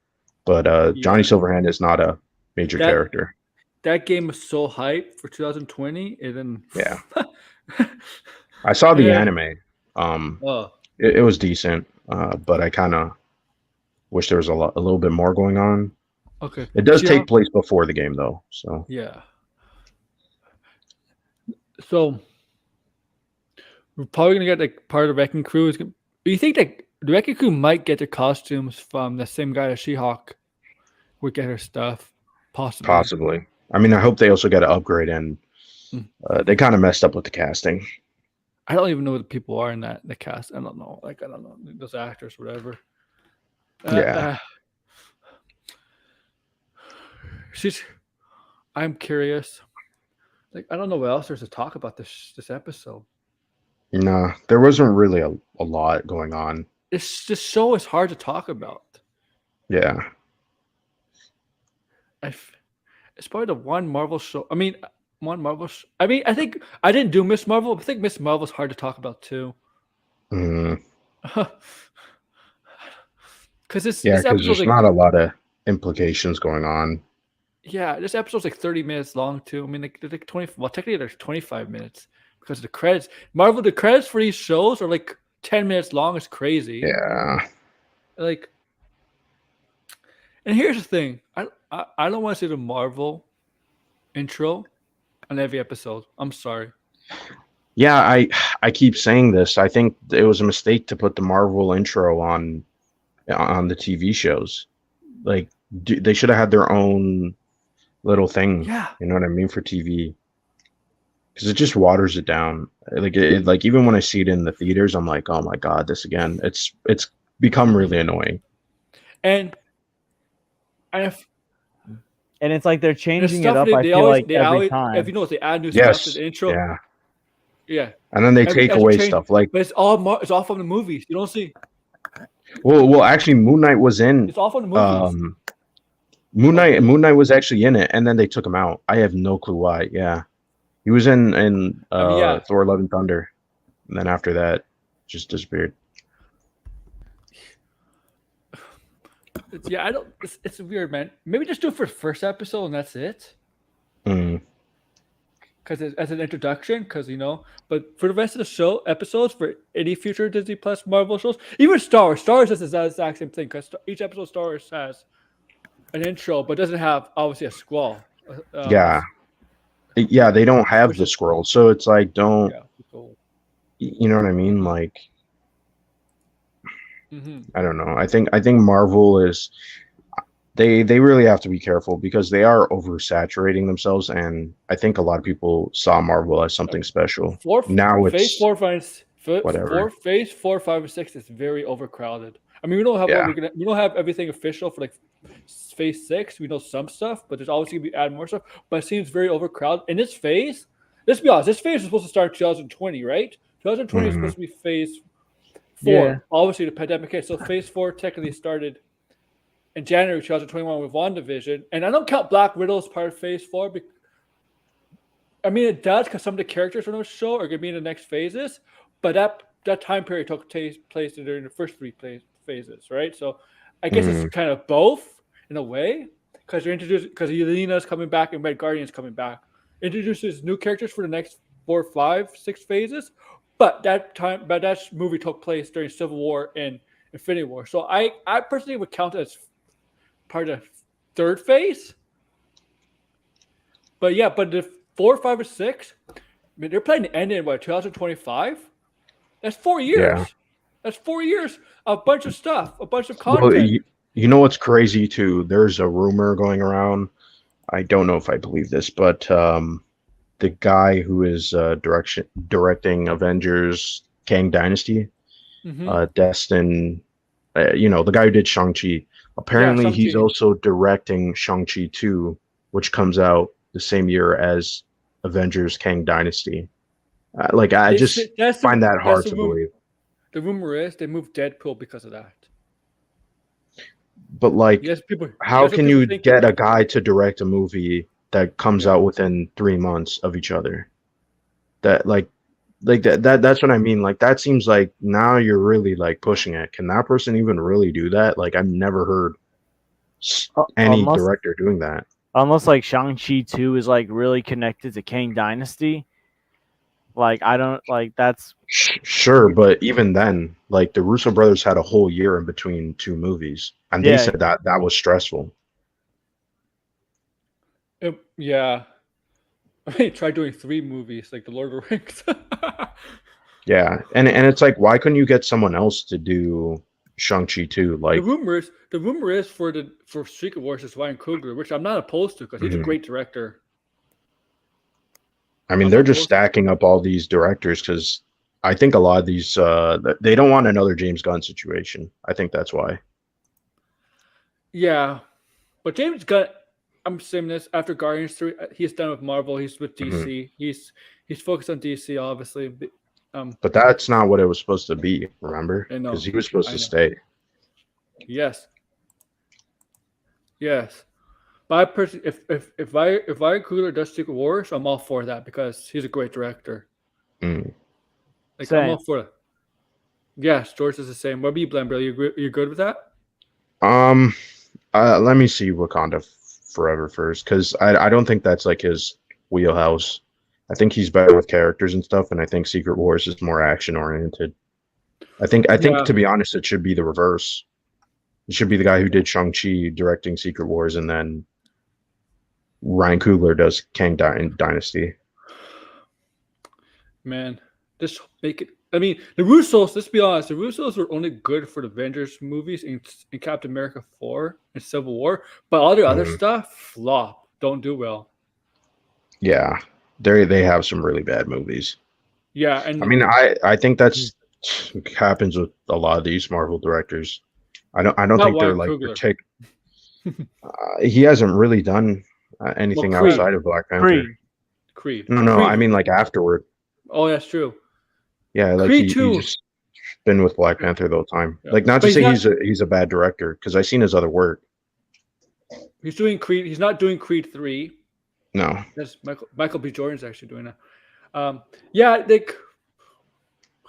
But Johnny Yeah. Silverhand is not a major That character. that game was so hyped for 2020, and then Yeah. I saw the yeah. anime. Um, Oh, it was decent, but I kind of wish there was a little bit more going on. okay. It does take She-Hulk, place before the game, though. So yeah. So we're probably gonna get like part of the Wrecking Crew. Do you think that the Wrecking Crew might get their costumes from the same guy as She-Hulk? Would get her stuff, possibly. possibly. I mean, I hope they also get an upgrade, and Mm. they kind of messed up with the casting. I don't even know who the people are in the cast. I don't know. Like I don't know those actors, whatever. Yeah. She's. I'm curious. Like I don't know what else there's to talk about this episode. No, there wasn't really a lot going on. This show is hard to talk about. Yeah. It's probably the one Marvel show. I mean, one Marvel. I mean, I think I didn't do Miss Marvel. But I think Miss Marvel's hard to talk about too. Mm. Because this Yeah, because episode's there's like, not a lot of implications going on. yeah, this episode's like 30 minutes long too. I mean, like, they're like 20. Well, technically they're 25 minutes because of the credits. Marvel, the credits for these shows are like 10 minutes long. It's crazy. Yeah. Like, and here's the thing. I don't want to see the Marvel intro on every episode. I'm sorry. Yeah, I keep saying this. I think it was a mistake to put the Marvel intro on the TV shows. Like they should have had their own little thing. Yeah. You know what I mean, for TV. Because it just waters it down. Like like even when I see it in the theaters, I'm like, oh my god, this again. It's become really annoying. And And it's like they're the changing it stuff up. I they feel always, like they every always, time. if you notice, they add new Yes. stuff to the intro. Yeah. Yeah. And then they Every take episode away change- stuff like But it's all from the movies. You don't see. well actually Moon Knight was in It's all from the movies. Moon Knight was actually in it, and then they took him out. I have no clue why. Yeah, he was in yeah. Thor: Love and Thunder, and then after that, just disappeared. Yeah, I don't. It's weird, man. Maybe just do it for the first episode and that's it. Mm. Because as an introduction, because but for the rest of the show episodes, for any future Disney Plus Marvel shows, even Star Wars does the exact same thing. Because each episode of Star Wars has an intro, but doesn't have obviously a squall. Yeah, they don't have the scroll, so it's like don't. Yeah. So, You know what I mean? Like mhm. I don't know. I think Marvel is. They really have to be careful because they are oversaturating themselves, and I think a lot of people saw Marvel as something special. Now Phase it's 4, 5, whatever. Phase 4, 5, and 6 is very overcrowded. I mean, we don't have we don't have everything official for like Phase 6. We know some stuff, but there's always going to be add more stuff. But it seems very overcrowded. In this phase, let's be honest, this phase is supposed to start in 2020, right? 2020 is supposed to be Phase 4. Yeah. Obviously, the pandemic hit, so Phase 4 technically started in January 2021 with WandaVision, and I don't count Black Widow as part of Phase 4. I mean, it does because some of the characters from the show are going to be in the next phases, but that time period took place during the first three phases, right? So I guess it's kind of both in a way because Yelena's coming back and Red Guardian's coming back. Introduces new characters for the next 4, 5, 6 phases, but that movie took place during Civil War and Infinity War. So I personally would count it as part of the third phase. But yeah, but the 4, 5, or 6, I mean, they're planning to end in 2025. That's 4 years. Yeah. That's 4 years. A bunch of stuff, a bunch of content. Well, you know what's crazy too? There's a rumor going around. I don't know if I believe this, but the guy who is directing Avengers Kang Dynasty, Destin, the guy who did Shang-Chi. Apparently, Shang-Chi. he's also directing Shang-Chi 2, which comes out the same year as Avengers Kang Dynasty. I find that hard to believe. The rumor is they moved Deadpool because of that. But like, Yes, how can you get a guy to direct a movie that comes out within 3 months of each other? That's what I mean. Like, that seems like now you're really like pushing it. Can that person even really do that? Like, I've never heard any Unless director doing that. like Shang-Chi 2 is like really connected to Kang Dynasty. Like I don't like that's Sure, but even then, like the Russo brothers had a whole year in between two movies, and they Yeah. said that that was stressful. Yeah. I mean, try doing 3 movies like The Lord of the Rings. Yeah, and it's like, why couldn't you get someone else to do Shang-Chi too? the Like, rumor is for Secret Wars is Ryan Coogler, which I'm not opposed to because he's a Mhm. great director. I mean, I'm they're not just opposed- stacking up all these directors because I think a lot of these they don't want another James Gunn situation. I think that's why. Yeah, but James Gunn, I'm saying this after Guardians 3, he's done with Marvel. He's with DC. He's focused on DC, obviously. But that's not what it was supposed to be. Remember, I know. because he was supposed I to know. stay. Yes. But I personally, if Ryan Coogler does Secret Wars, I'm all for that because he's a great director. Mm. Like Same. I'm all for it. Yes, George is the same. What about you, Blamber? You good with that? Let me see Wakanda Forever first, because I don't think that's like his wheelhouse. I think he's better with characters and stuff, and I think Secret Wars is more action oriented. I think Yeah. to be honest, it should be the reverse. It should be the guy who did Shang-Chi directing Secret Wars, and then Ryan Coogler does Kang Dynasty. Man, just make it. I mean, the Russos. Let's be honest. The Russos were only good for the Avengers movies in Captain America 4 and Civil War, but all the other stuff flop. Don't do well. Yeah, they have some really bad movies. Yeah, and I mean, I think that's happens with a lot of these Marvel directors. I don't Not think they're Ryan like Coogler. he hasn't really done anything Creed. outside of Black Panther. Creed. No, Creed. I mean like afterward. Oh, that's true. Yeah, like Creed he 2. just been with Black Panther the whole time. Yeah. Like, not But to he's say he's a bad director, because I've seen his other work. He's doing Creed. He's not doing Creed 3. No, That's Michael B. Jordan's actually doing that. Yeah, like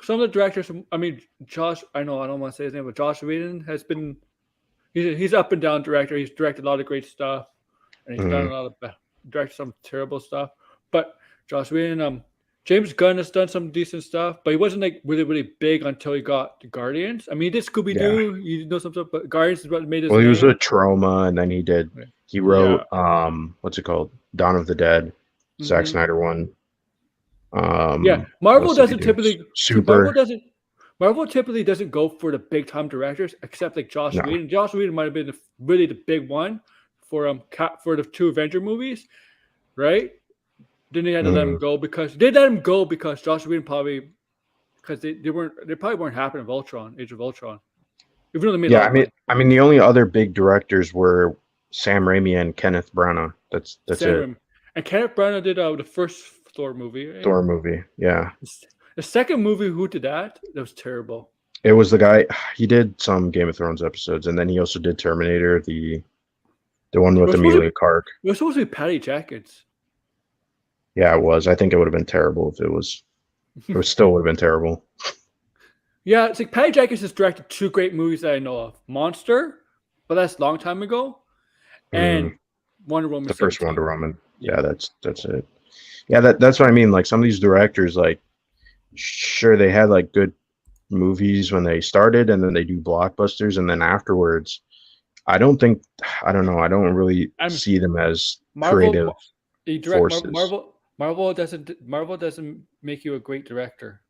some of the directors. I mean, Josh. I know I don't want to say his name, but Josh Whedon has been. He's up and down director. He's directed a lot of great stuff, and he's done a lot of directed some terrible stuff. But Josh Whedon, James Gunn has done some decent stuff, but he wasn't like really big until he got the Guardians. I mean, he did Scooby Doo. You know some stuff, but Guardians is what made his well, he was name. with Trauma, and then he wrote what's it called, Dawn of the Dead, Zack Snyder one. Yeah, Marvel what else doesn't did he do? typically. Super. Marvel typically doesn't go for the big time directors, except like Josh No. Whedon. Josh Whedon might have been really the big one for the 2 Avenger movies, right? Then they had to let him go because Josh Whedon probably they probably weren't happy with Ultron, Age of Ultron. Even though they made a lot of money. I mean the only other big directors were Sam Raimi and Kenneth Branagh. That's Sam it. Raimi. And Kenneth Branagh did the first Thor movie. Thor movie, yeah. The second movie, who did that? That was terrible. It was the guy. He did some Game of Thrones episodes, and then he also did Terminator, the one with Emilia Clarke. It was supposed to be Patty Jenkins. Yeah, it was. I think it would have been terrible if it was. It still would have been terrible. Yeah, it's like Patty Jenkins has directed 2 great movies that I know of: Monster, but that's a long time ago, and Wonder Woman. The first 17. Wonder Woman. Yeah, that's it. Yeah, that's what I mean. Like some of these directors, like sure they had like good movies when they started, and then they do blockbusters, and then afterwards, I don't know. I don't really see them as creative forces. Marvel doesn't make you a great director.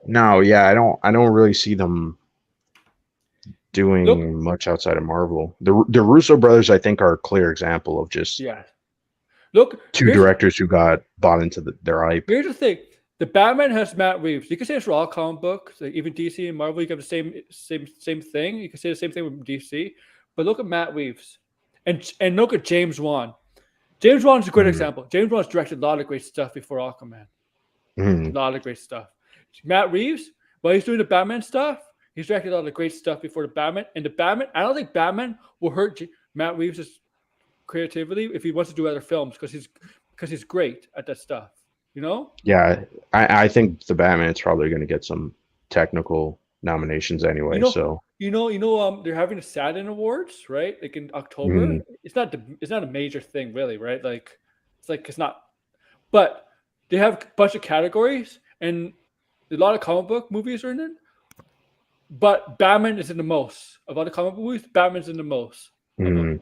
No, yeah, I don't really see them doing much outside of Marvel. The Russo brothers, I think, are a clear example of just two directors who got bought into their hype. Here's the thing: the Batman has Matt Reeves. You can say it's for all comic books, like even DC and Marvel. You have the same thing. You can say the same thing with DC. But look at Matt Reeves, and look at James Wan. James Wan is a great example. James Wan's directed a lot of great stuff before Aquaman. A lot of great stuff. Matt Reeves, while he's doing the Batman stuff, he's directed a lot of great stuff before the Batman. And the Batman, I don't think Batman will hurt Matt Reeves' creativity if he wants to do other films because he's great at that stuff. You know? Yeah, I think the Batman is probably going to get some technical nominations anyway. You know, So they're having the Saturn Awards, right? Like in October. Mhm. It's not a major thing, really, right? Like it's not. But they have a bunch of categories, and a lot of comic book movies are in it. But Batman is in the most of all the comic book movies. Batman's in the most of them Mhm.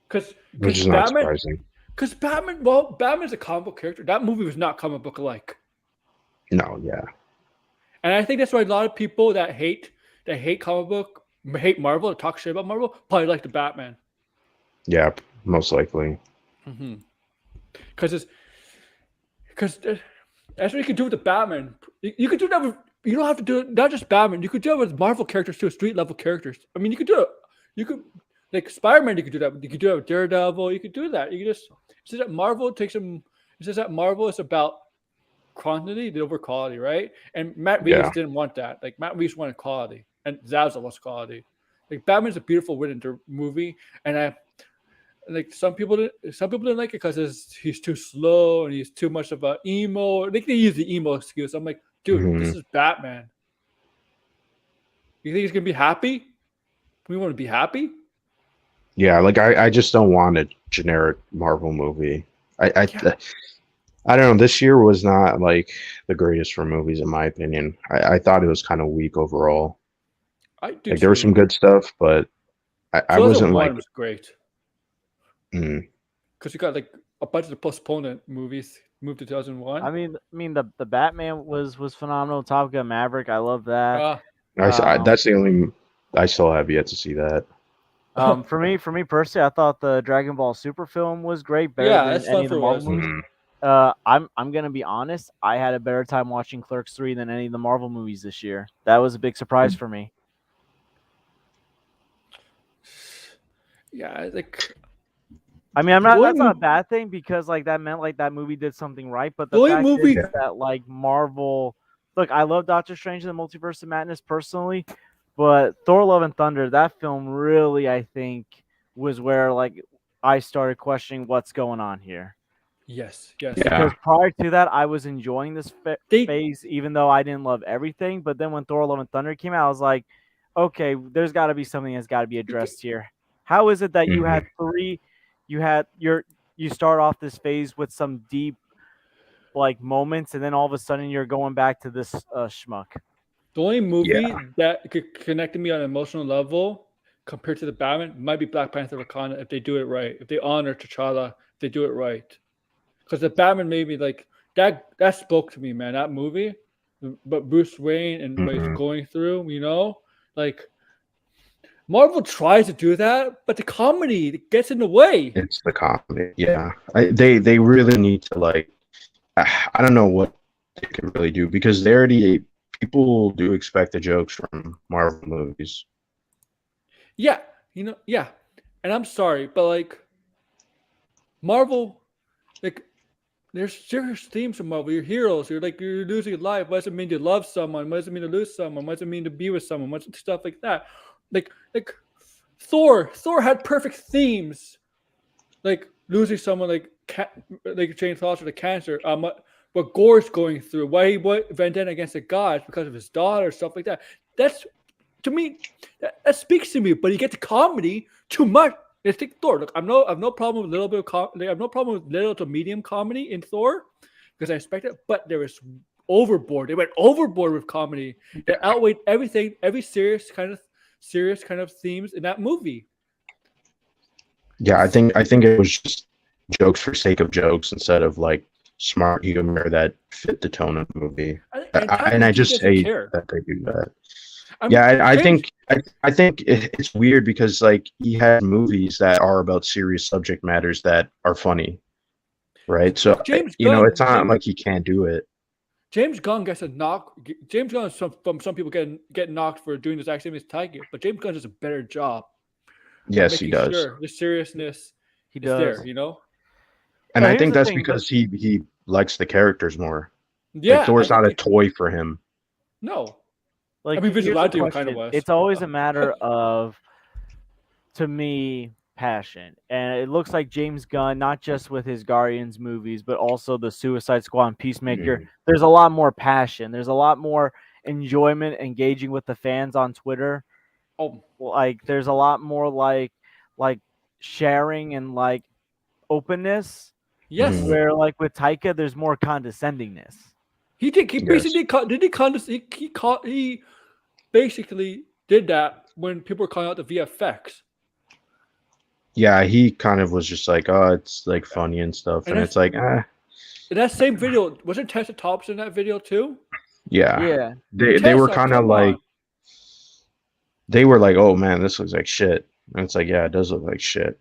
because Which is not Batman. surprising. Because Batman, well, Batman's a comic book character. That movie was not comic book alike, No, yeah. and I think that's why a lot of people that hate comic book, hate Marvel, that talk shit about Marvel, probably like the Batman. Yeah, most likely. Because that's what you can do with the Batman. You could do that with. You don't have to do it. Not just Batman. You could do it with Marvel characters too, street level characters. I mean, you could do it. You could like Spider-Man. You could do that. You could do it with Daredevil. You could do that. You could just. It's just that Marvel takes them. It's just that Marvel is about quantity over quality, right? And Matt Reeves Yeah. didn't want that. Like Matt Reeves wanted quality, and Zaza wants quality. Like Batman's a beautiful winter movie, and some people didn't like it because he's too slow and he's too much of a emo. They can use the emo excuse. I'm like, dude, this is Batman. You think he's gonna be happy? We want to be happy. Yeah, like I just don't want a generic Marvel movie. I don't know. This year was not like the greatest for movies, in my opinion. I thought it was kind of weak overall. I do. Like there was some good stuff, but I wasn't like. Was great Mm, because you got like a bunch of the postponed movies moved to 2001. I mean the Batman was phenomenal. Top Gun Maverick, I love that. that's the only I still have yet to see that. For me personally, I thought the Dragon Ball Super film was great, better that's than any fun of the for Marvel us. movies. I'm gonna be honest. I had a better time watching Clerks 3 than any of the Marvel movies this year. That was a big surprise for me. Yeah, like. I mean, that's not a bad thing because like that meant like that movie did something right. But the fact is that like Marvel, look, I love Doctor Strange and the Multiverse of Madness personally, but Thor: Love and Thunder, that film really, I think, was where like I started questioning what's going on here. Yes. Because prior to that, I was enjoying this phase, even though I didn't love everything. But then when Thor: Love and Thunder came out, I was like, okay, there's got to be something that's got to be addressed here. How is it that you had three? You start off this phase with some deep like moments, and then all of a sudden you're going back to this schmuck. The only movie that could connect to me on an emotional level compared to the Batman might be Black Panther: Wakanda if they do it right. If they honor T'Challa, if they do it right. Because the Batman made me like that spoke to me, man. That movie. But Bruce Wayne and what he's going through, like Marvel tries to do that, but the comedy gets in the way. It's the comedy. Yeah. They really need to like I don't know what they could really do because people do expect the jokes from Marvel movies. Yeah, yeah. And I'm sorry, but like Marvel, like there's serious themes from Marvel. You're heroes. You're losing life. What does it mean to love someone? What does it mean to lose someone? What does it mean to be with someone? What's stuff like that? Like Thor had perfect themes, like losing someone, like Jane Foster to cancer. What Gore's going through, why he went then against the gods because of his daughter, stuff like that. That's to me, that speaks to me. But you get the comedy too much. I think Thor. Look, I've no problem with a little bit of I have no problem with little to medium comedy in Thor because I expect it. But there was overboard. They went overboard with comedy. They outweighed everything, every serious kind of themes in that movie. Yeah, I think it was just jokes for sake of jokes instead of like smart humor that fit the tone of the movie. And I just hate that they do that. I think it's weird because like he has movies that are about serious subject matters that are funny, right? So it's not like he can't do it. James Gunn gets a knock. James Gunn from some people get knocked for doing this actually as Tiger, but James Gunn does a better job. Yes, he does. Sure, the seriousness is there, And I think that's because he likes the characters more. Yeah, like, Thor's not a toy for him. No. Like, I mean, Vigilante kind of was. It's always a matter of, to me, passion. And it looks like James Gunn, not just with his Guardians movies, but also the Suicide Squad and Peacemaker, there's a lot more passion. There's a lot more enjoyment engaging with the fans on Twitter. Oh, Like there's a lot more like sharing and like openness. yes. Mhm. Where like with Taika, there's more condescendingness. He did. He Yes. basically he basically did that when people were calling out the VFX. Yeah, he kind of was just like, oh, it's like funny and stuff, And and it's like, In that same video, wasn't Tessa Thompson in that video too? yeah. Yeah. They were Tessa, kind of come like, on. they were like, oh man, this looks like shit, and it's like, yeah, it does look like shit.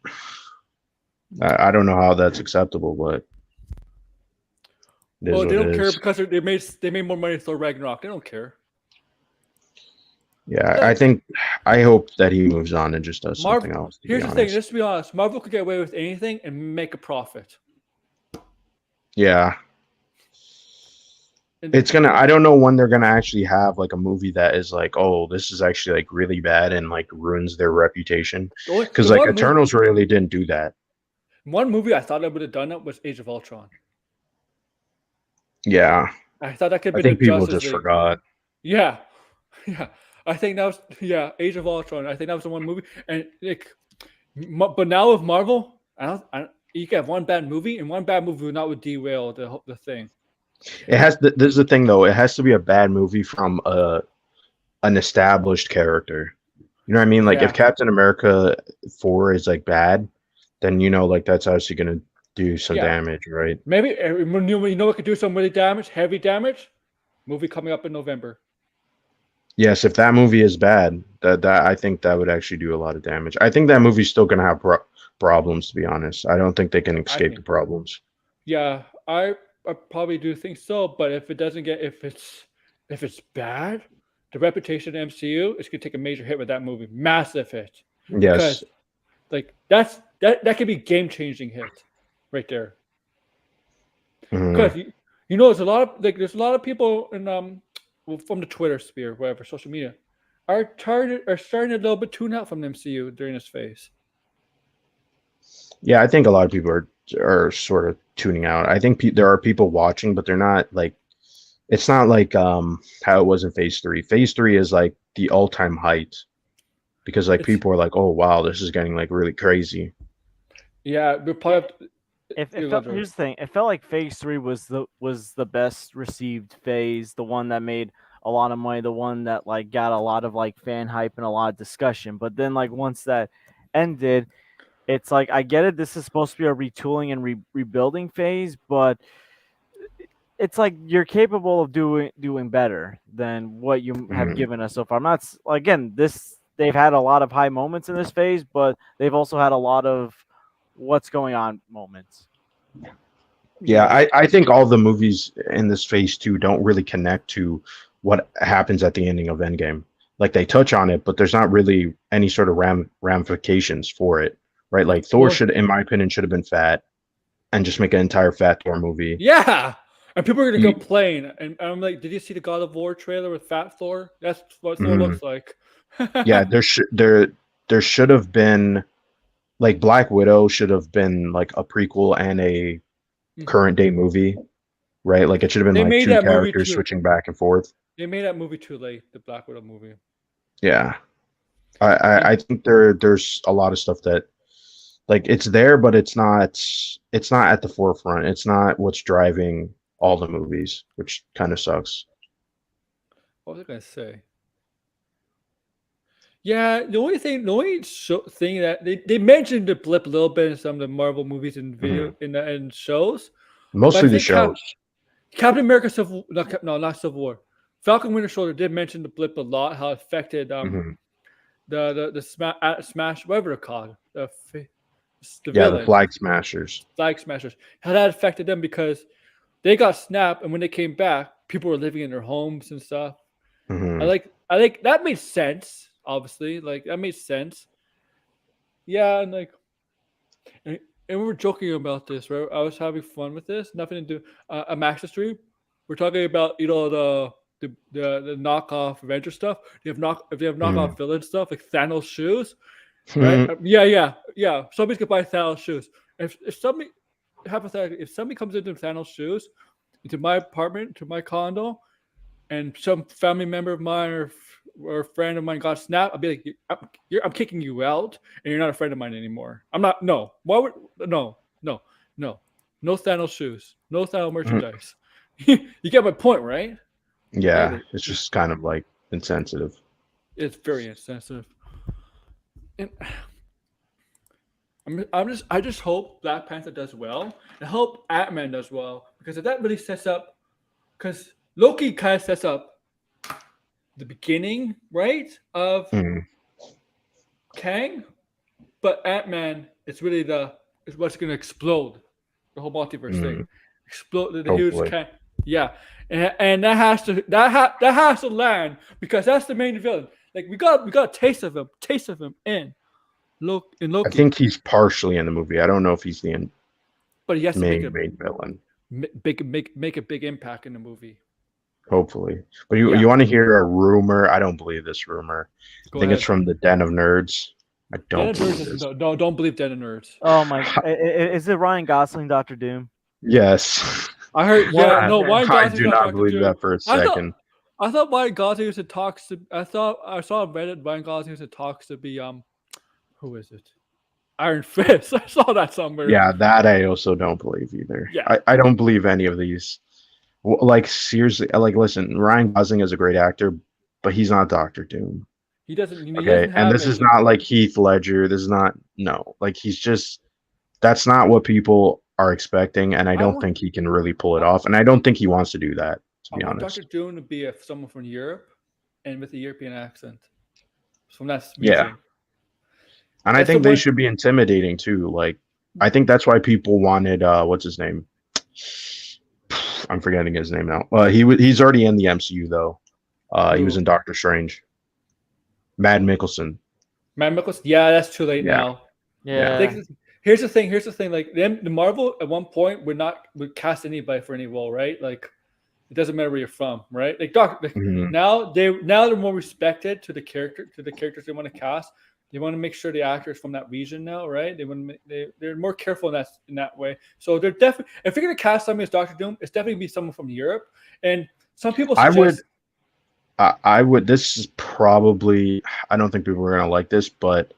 I don't know how that's acceptable, but it is Well, they what don't it care is. because they made more money Thor Ragnarok. They don't care. Yeah, I hope that he moves on and just does something Marvel. else. To Here's be the thing. honest. Let's be honest. Marvel could get away with anything and make a profit. Yeah, And it's gonna. I don't know when they're gonna actually have like a movie that is like, oh, this is actually like really bad and like ruins their reputation. Because like Eternals really didn't do that. One movie I thought I would have done it was Age of Ultron. Yeah, I thought that could be I think the people Justice just League. forgot. Yeah, yeah. I think that was Age of Ultron. I think that was the one movie, and like, but now with Marvel, you can have one bad movie, and one bad movie will not would derail the thing. It has. This is the thing though. It has to be a bad movie from an established character. You know what I mean? Like Yeah. if Captain America 4 is like bad, then like that's obviously gonna do some Yeah. damage, right? Maybe you know what could do some really heavy damage. Movie coming up in November. Yes, if that movie is bad, that I think that would actually do a lot of damage. I think that movie's still gonna have problems, to be honest. I don't think they can escape the problems. Yeah, I probably do think so. But if it doesn't get if it's bad, the reputation of MCU is gonna take a major hit with that movie, massive hit. Yes. Because like that could be game changing hit right there. Mhm. Because there's a lot of people in from the Twitter sphere, whatever social media, are starting a little bit tune out from the MCU during this phase. Yeah, I think a lot of people are sort of tuning out. I think there are people watching, but they're not like. It's not like how it was in Phase 3. Phase 3 is like the all-time height because like people are like, oh wow, this is getting like really crazy. Yeah, we're probably. Here's the thing. It felt like Phase 3 was the best received phase, the one that made a lot of money, the one that like got a lot of like fan hype and a lot of discussion. But then like once that ended, it's like I get it. This is supposed to be a retooling and rebuilding phase, but it's like you're capable of doing better than what you have given us so far. I'm not again. They've had a lot of high moments in this phase, but they've also had a lot of what's going on moments. Yeah, I think all the movies in this phase 2 don't really connect to what happens at the ending of Endgame. Like they touch on it, but there's not really any sort of ramifications for it, right? Like Thor in my opinion, should have been fat and just make an entire fat Thor movie. Yeah, and people are gonna complain. And I'm like, did you see the God of War trailer with Fat Thor? That's what Thor looks like. Yeah, there should have been like Black Widow should have been like a prequel and a current day movie, right? Like it should have been like two characters switching back and forth. They made that movie too late, the Black Widow movie. Yeah, I think there's a lot of stuff that like it's there, but it's not at the forefront. It's not what's driving all the movies, which kind of sucks. What was I gonna say? Yeah, the only thing that they mentioned the blip a little bit in some of the Marvel movies and video in shows. Mostly the shows. Captain America not Civil War. Falcon Winter Soldier did mention the blip a lot, how it affected the smash whatever they're called the Flag Smashers. Flag Smashers. How that affected them because they got snapped, and when they came back, people were living in their homes and stuff. I like that made sense. Obviously, like that made sense. Yeah, and like, and we were joking about this, right? I was having fun with this. Nothing to do. A Max stream. We're talking about the knockoff Avenger stuff. If they have knockoff villain stuff like Thanos shoes, right? Yeah. Somebody's gonna buy Thanos shoes. If somebody hypothetically, if somebody comes into Thanos shoes into my apartment, to my condo, and some family member of mine or a friend of mine got snapped, I'll be like, I'm kicking you out, and you're not a friend of mine anymore. I'm not. No. Why would no no no Thanos shoes, no Thanos merchandise. You get my point, right? Yeah, Right? it's just kind of like insensitive. It's very insensitive. And I just hope Black Panther does well. I hope Ant-Man does well because if that really sets up, because Loki kind of sets up the beginning, right, of Mhm. Kang, but Ant-Man is really is what's going to explode the whole multiverse thing. Explode the huge Hopefully. Kang. Yeah, and that has to land because that's the main villain. Like we got a taste of him in Loki. I think he's partially in the movie. I don't know if he's the But he has to main villain. make a big impact in the movie. Hopefully, but Yeah. you want to hear a rumor? I don't believe this rumor. Go I think ahead. it's from the Den of Nerds. I don't Den of believe Nerds this. don't believe Den of Nerds. Oh my! Is it Ryan Gosling, Doctor Doom? Yes. I heard. Yeah, no. Ryan I Gosling do got not Dr. believe Doom. that for a second. I thought Ryan Gosling was in talks to. I saw on Reddit Ryan Gosling was in talks to be who is it? Iron Fist. I saw that somewhere. Yeah, that I also don't believe either. Yeah. I don't believe any of these. Like seriously, like listen, Ryan Gosling is a great actor, but he's not Doctor Doom. He doesn't. He Okay, doesn't have and this is not like Heath Ledger. This is not like he's just. That's not what people are expecting, and I don't think he can really pull it off, and I don't think he wants to do that. To be I want honest, Doctor Doom to be someone from Europe, and with a European accent. So that's yeah. And I think they should be intimidating too. Like, I think that's why people wanted what's his name? I'm forgetting his name now. He's already in the MCU though. He was in Doctor Strange. Matt Mikkelsen. Matt Mikkelsen. Yeah, that's too late now. Yeah. Here's the thing. Like the Marvel at one point would cast anybody for any role, right? Like it doesn't matter where you're from, right? Like now they're more respected to the characters they want to cast. They want to make sure the actors from that region now, right? They're more careful in that way. So they're definitely, if you're gonna cast somebody as Doctor Doom, it's definitely be someone from Europe. And some people suggest, I would. This is probably. I don't think people are gonna like this, but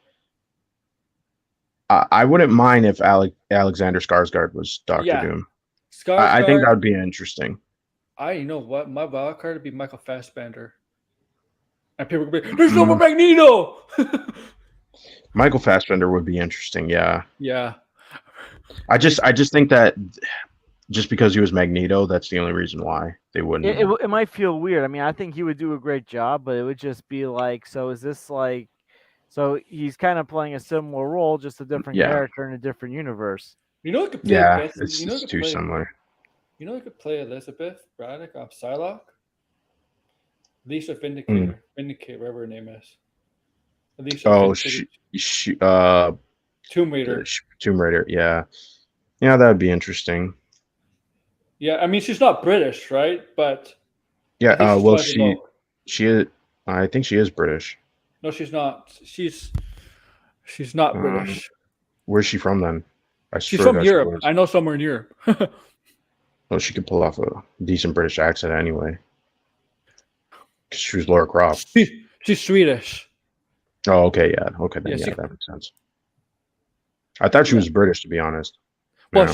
I wouldn't mind if Alexander Skarsgård was Doctor Doom. I think that would be interesting. You know what? My wild card would be Michael Fassbender. And people would be, there's no more Magneto. Michael Fassbender would be interesting. Yeah. Yeah. I just think that just because he was Magneto, that's the only reason why they wouldn't. It might feel weird. I mean, I think he would do a great job, but it would just be like, so is this like, so he's kind of playing a similar role, just a different character in a different universe. You know who could play it's too similar. You know who could play Elizabeth Braddock of Psylocke? Lisa Vindicator, whatever her name is. Alicia Tomb Raider. Tomb Raider, yeah. Yeah, that would be interesting. Yeah, I mean she's not British, right? But yeah, she is. I think she is British. No, she's not. She's not British. Where's she from then? She's from Europe. I know somewhere in Europe. Well, she could pull off a decent British accent anyway. She was Laura Croft. She's Swedish. Oh, okay, yeah. Okay, then that makes sense. I thought she was British, to be honest. Well,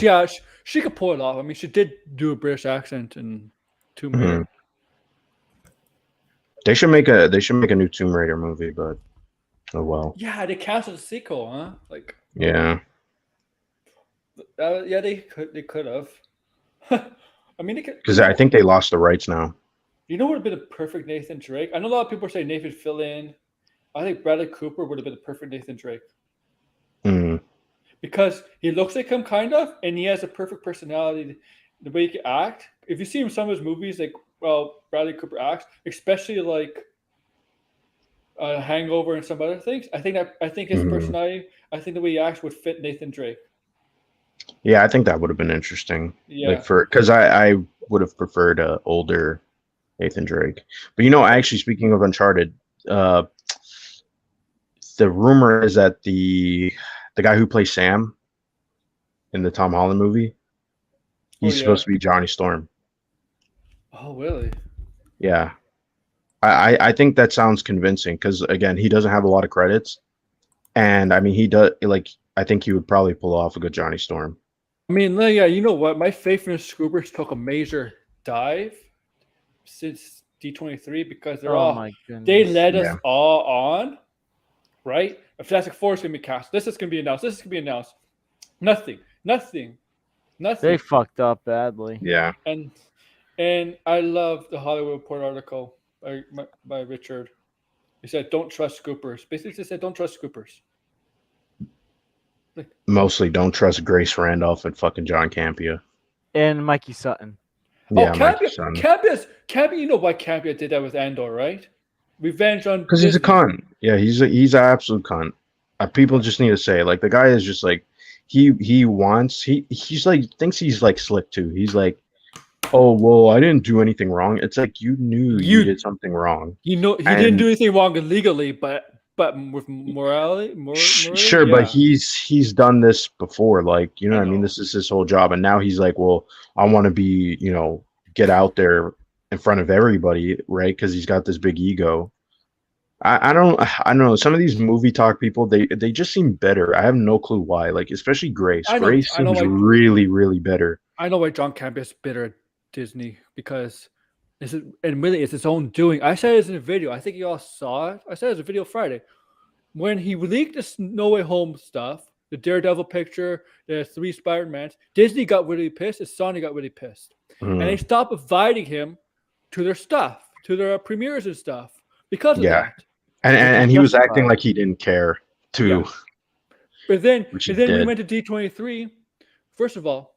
she could pull it off. I mean, she did do a British accent in Tomb Raider. They should make a new Tomb Raider movie, but oh well. Yeah, they canceled the sequel, huh? Like yeah. Yeah, they could have. I mean, because I think they lost the rights now. You know what would have been a perfect Nathan Drake? I know a lot of people say Nathan Fillion. I think Bradley Cooper would have been a perfect Nathan Drake. Because he looks like him, kind of, and he has a perfect personality. The way he can act. If you see him in some of his movies, like Bradley Cooper acts, especially like Hangover and some other things. I think his personality. I think the way he acts would fit Nathan Drake. Yeah, I think that would have been interesting. Yeah, because I would have preferred an older Nathan Drake. But actually, speaking of Uncharted, the rumor is that the guy who plays Sam in the Tom Holland movie, he's supposed to be Johnny Storm. Oh, really? Yeah. I think that sounds convincing because again, he doesn't have a lot of credits, and I mean, he does like. I think he would probably pull off a good Johnny Storm. I mean, yeah, you know what? My faith in the Scoopers took a major dive since D23 because Oh my they goodness. led Yeah. us all on, right? If Fantastic Four is gonna be cast, this is gonna be announced. This is gonna be announced. Nothing. They fucked up badly. Yeah. And I love the Hollywood Report article by Richard. He said, "Don't trust Scoopers." Basically, he said, "Don't trust Scoopers." Mostly don't trust Grace Randolph and fucking John Campea. And Mikey Sutton. Yeah, Oh, Mikey's son. Campea. You know why Campea did that with Andor, right? Revenge on Because he's a Disney. cunt. Yeah, he's an absolute cunt. People just need to say like the guy is just like he's like thinks he's like slick too. He's like, oh well, I didn't do anything wrong. It's like you knew you did something wrong. You know, he didn't do anything wrong illegally, but with morality, Sure, yeah. but he's done this before. Like you know I what I mean. know. This is his whole job, and now he's like, well, I want to be get out there in front of everybody, right? Because he's got this big ego. I don't know. Some of these movie talk people, they just seem better. I have no clue why. Like especially Grace. I know Grace seems why- really, really better. I know why John Campea is bitter at Disney because it's his own doing. I said it in a video. I think you all saw it. I said it was a video Friday when he leaked the No Way Home stuff, the Daredevil picture, the 3 Spider-Mans. Disney got really pissed. And Sony got really pissed, and they stopped inviting him to their stuff, to their premieres and stuff because of that. And he was acting like he didn't care too. Yeah. But then Which when we went to D23, first of all,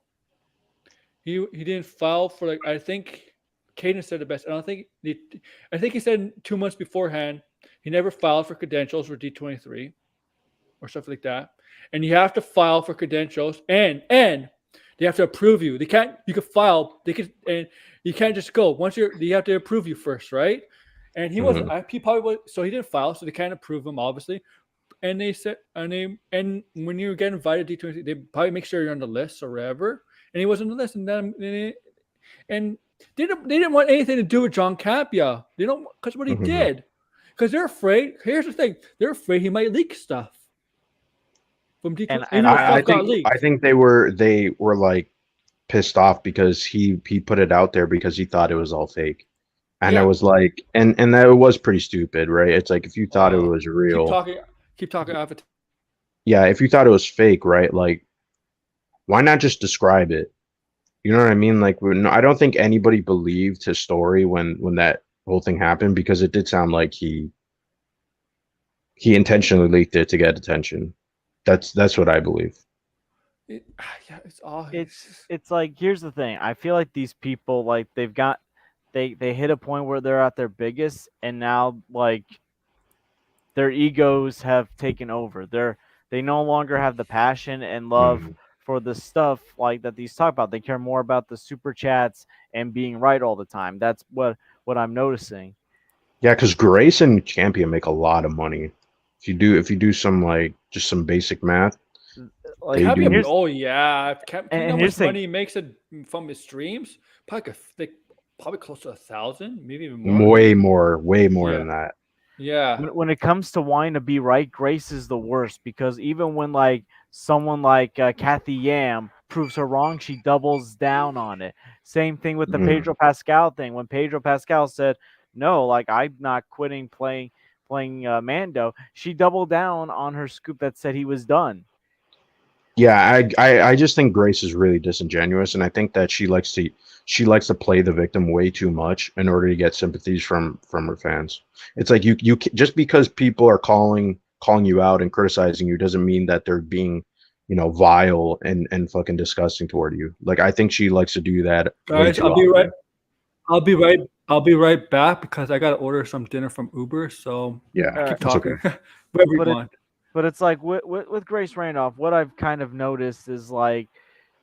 he didn't file for like I think Caden said it best. I think he said 2 months beforehand he never filed for credentials for D23 or stuff like that. And you have to file for credentials and they have to approve you. You can file, and you can't just go. You have to approve you first, right? And he wasn't. He probably was. So he didn't file, so they can't approve him, obviously. And they said, and when you get invited to D23, they probably make sure you're on the list or whatever. And he wasn't on the list, and they didn't want anything to do with John Campea. They don't, because what he did, because they're afraid. Here's the thing: they're afraid he might leak stuff from D23. And I think they were like pissed off because he put it out there because he thought it was all fake. And it was like, and that was pretty stupid, right? It's like if you thought it was real, keep talking. Yeah, if you thought it was fake, right? Like, why not just describe it? You know what I mean? Like, I don't think anybody believed his story when that whole thing happened because it did sound like he intentionally leaked it to get attention. That's what I believe. It's like here's the thing. I feel like these people like they hit a point where they're at their biggest, and now like their egos have taken over. They no longer have the passion and love for the stuff like that these talk about. They care more about the super chats and being right all the time. That's what I'm noticing. Yeah, because Grace and Champion make a lot of money. If you do some like just some basic math. Like, how much money he makes it from his streams? Probably close to 1,000, maybe even more. Way more than that. Yeah. When it comes to wanting to be right, Grace is the worst because even when like someone like Kathy Yam proves her wrong, she doubles down on it. Same thing with the Pedro Pascal thing. When Pedro Pascal said, "No, like I'm not quitting playing Mando," she doubled down on her scoop that said he was done. Yeah, I just think Grace is really disingenuous, and I think that she likes to play the victim way too much in order to get sympathies from her fans. It's like you just because people are calling you out and criticizing you doesn't mean that they're being, vile and fucking disgusting toward you. Like I think she likes to do that. Guys, I'll be right back because I gotta order some dinner from Uber. So yeah, keep talking. Okay. Whatever you want. But it's like with Grace Randolph, what I've kind of noticed is like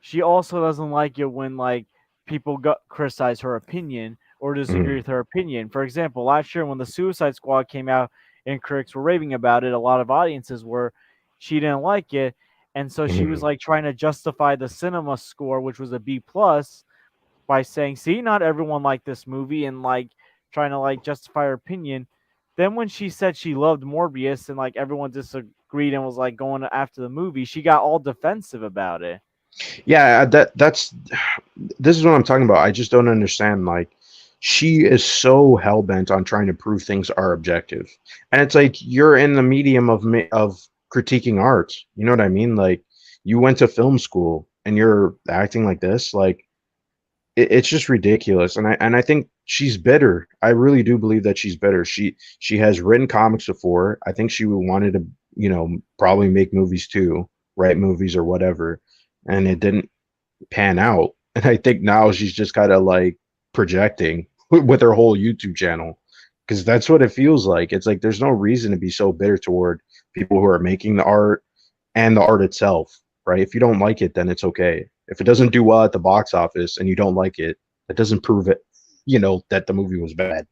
she also doesn't like it when like people criticize her opinion or disagree with her opinion. For example, last year when the Suicide Squad came out and critics were raving about it, a lot of audiences she didn't like it, and so she was like trying to justify the cinema score, which was a B+, by saying, "See, not everyone liked this movie," and like trying to like justify her opinion. Then when she said she loved Morbius and like everyone disagreed and was like going after the movie, she got all defensive about it. Yeah, that's this is what I'm talking about. I just don't understand. Like, she is so hell bent on trying to prove things are objective, and it's like you're in the medium of critiquing art. You know what I mean? Like, you went to film school and you're acting like this. Like, it's just ridiculous. And I think she's bitter. I really do believe that she's bitter. She has written comics before. I think she wanted to, probably make movies too, write movies or whatever, and it didn't pan out. And I think now she's just kind of like projecting with her whole YouTube channel, because that's what it feels like. It's like there's no reason to be so bitter toward people who are making the art and the art itself, right? If you don't like it, then it's okay. If it doesn't do well at the box office and you don't like it, that doesn't prove it, that the movie was bad.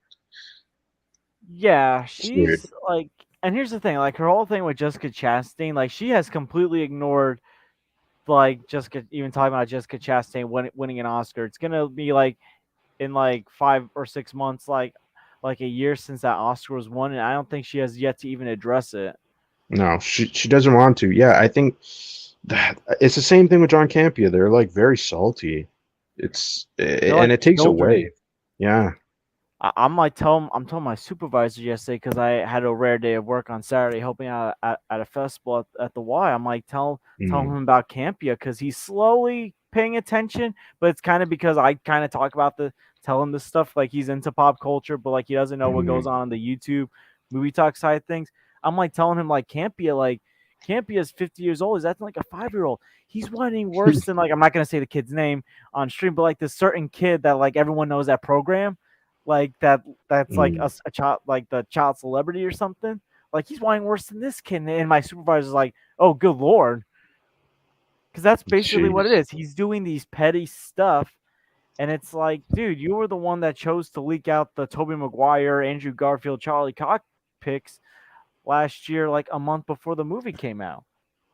Yeah, It's weird. she's like, and here's the thing, like her whole thing with Jessica Chastain, like she has completely ignored like Jessica, even talking about Jessica Chastain winning an Oscar. It's gonna be like in like 5 or 6 months, like a year since that Oscar was won, and I don't think she has yet to even address it. No, she doesn't want to. Yeah, I think that it's the same thing with John Campia. They're like very salty. They're And like it takes children. away. Yeah. I'm telling my supervisor yesterday because I had a rare day of work on Saturday helping out at a festival at the Y. I'm like tell Mm, him about Campia because he's slowly paying attention, but it's kind of because I kind of talk about tell him this stuff like he's into pop culture, but like he doesn't know what goes mm, on in the YouTube movie talk side of things. I'm like telling him like Campia is 50 years old. He's acting like a 5-year-old. He's whining worse than like I'm not gonna say the kid's name on stream, but like this certain kid that like everyone knows that program like that's like mm. a child like the child celebrity or something. Like he's whining worse than this kid, and my supervisor's like, "Oh, good lord," because that's basically what it Jeez. is. He's doing these petty stuff, and it's like, dude, you were the one that chose to leak out the Tobey Maguire, Andrew Garfield, Charlie Cox picks last year, like a month before the movie came out.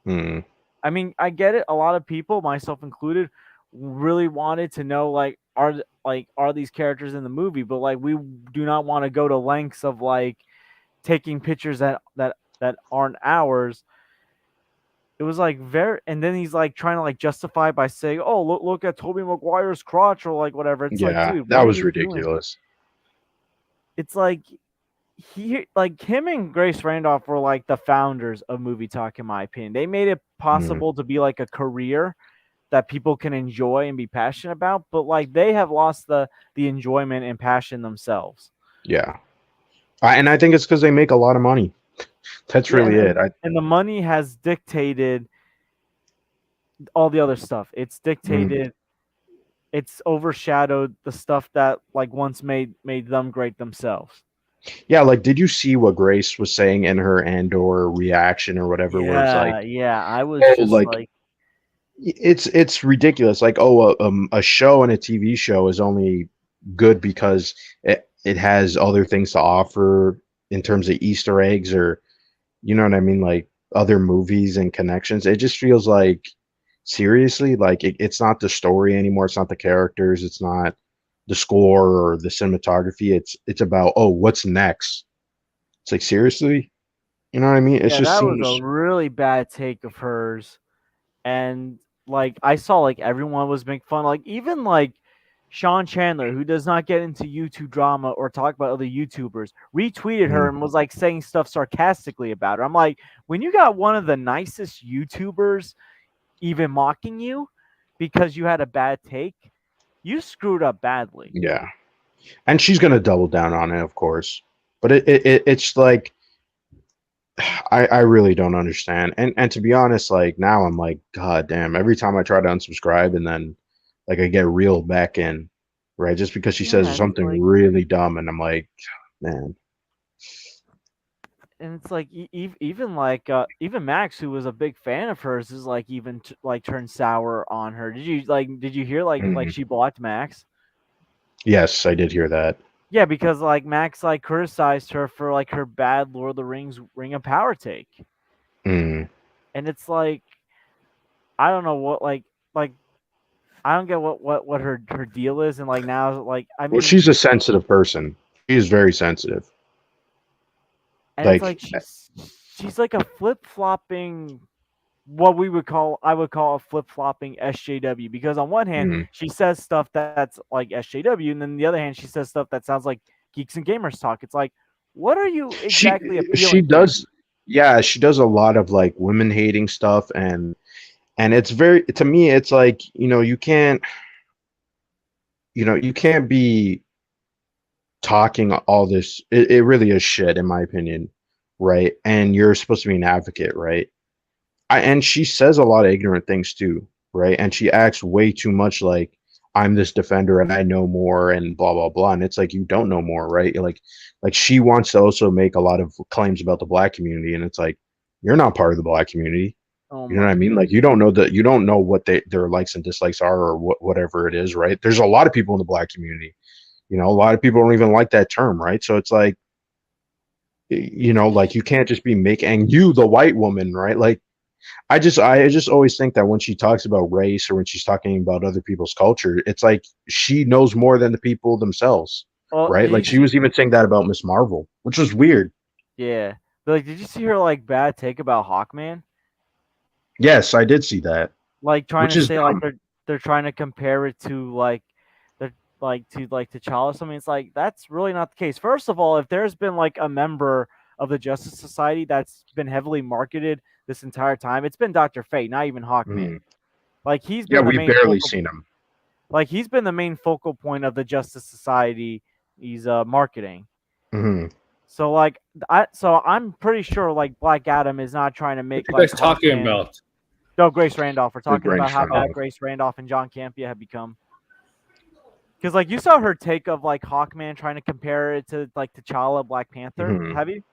Mm. I mean, I get it. A lot of people, myself included, really wanted to know are these characters in the movie, but like we do not want to go to lengths of like taking pictures that aren't ours. It was like very, and then he's like trying to like justify by saying, "Oh, look at Tobey Maguire's crotch or like whatever." It's like, Yeah, dude, that what are was you doing? ridiculous. It's like him and Grace Randolph were like the founders of movie talk, in my opinion. They made it Mm. possible to be like a career that people can enjoy and be passionate about, but like they have lost the enjoyment and passion themselves. Yeah. And I think it's because they make a lot of money. That's Yeah, really it. and the money has dictated all the other stuff. It's Mm. dictated, it's overshadowed the stuff that like once made them great themselves. Yeah, like, did you see what Grace was saying in her Andor reaction or whatever, where it's like, Yeah. I was oh, just like, like, it's ridiculous. Like, oh, a show and a TV show is only good because it has other things to offer in terms of Easter eggs, or you know what I mean, like other movies and connections. It just feels like, seriously, like it's not the story anymore. It's not the characters. It's not the score or the cinematography. It's about, oh, what's next. It's like, seriously, you know what I mean? It yeah, just that was a seems. really bad take of hers. And like I saw like everyone was making fun, like even like Sean Chandler, who does not get into YouTube drama or talk about other YouTubers, retweeted her Mm, and was like saying stuff sarcastically about her. I'm like, when you got one of the nicest YouTubers even mocking you because you had a bad take, you screwed up badly. yeah, and she's gonna double down on it, of course. But it's like, I really don't understand. And to be honest, like now I'm like, God damn, every time I try to unsubscribe and then like I get reeled back in, right? Just because she says Yeah, it's something like, really dumb, and I'm like, man, and it's like even like even Max, who was a big fan of hers, is like even like turned sour on her. Did you hear like mhm. she blocked Max? Yes, I did hear that. Yeah, because like Max like criticized her for like her bad Lord of the Rings Ring of Power take, Mm. and it's like I don't know what like I don't get what her deal is, and like now like I Well, mean she's a sensitive person. is very sensitive. And it's like she's like a flip-flopping, what I would call a flip-flopping SJW, because on one hand Mhm. she says stuff that's like SJW, and then the other hand she says stuff that sounds like Geeks and Gamers talk. It's like, what are you exactly appealing She to? does, yeah, she does a lot of like women hating stuff, and it's very, to me, it's like, you can't be talking all this. It really is shit, in my opinion, right? And you're supposed to be an advocate, right? And she says a lot of ignorant things too, right? And she acts way too much like I'm this defender and I know more and blah blah blah. And it's like, you don't know more, right? Like she wants to also make a lot of claims about the black community, and it's like, you're not part of the black community. Oh You know what my I mean? Like, you don't know what their likes and dislikes are, or whatever it is, right? There's a lot of people in the black community. A lot of people don't even like that term, right? So it's like, like, you can't just be making you the white woman, right? Like, I just always think that when she talks about race or when she's talking about other people's culture, it's like she knows more than the people themselves, Well, right? Like, she was even saying that about Miss Marvel, which was weird. yeah. But like, did you see her like bad take about Hawkman? Yes, I did see that. Like trying Which to is say like dumb. they're trying to compare it to like they're like to like T'Challa. I mean, it's like that's really not the case. First of all, if there's been like a member of the Justice Society that's been heavily marketed this entire time, it's been Dr. Fate, not even Hawkman. Mhm. Like he's Yeah, been the we've main barely focal, seen him. like he's been the main focal point of the Justice Society. He's marketing. Hmm. So like I'm pretty sure like Black Adam is not trying to What make you like guys talking Hawkman. about? No, Grace Randolph. We're talking about Grace how bad Randolph. Grace Randolph and John Campea have become. Because like you saw her take of like Hawkman trying to compare it to like T'Challa, Black Panther. Mhm. Have you?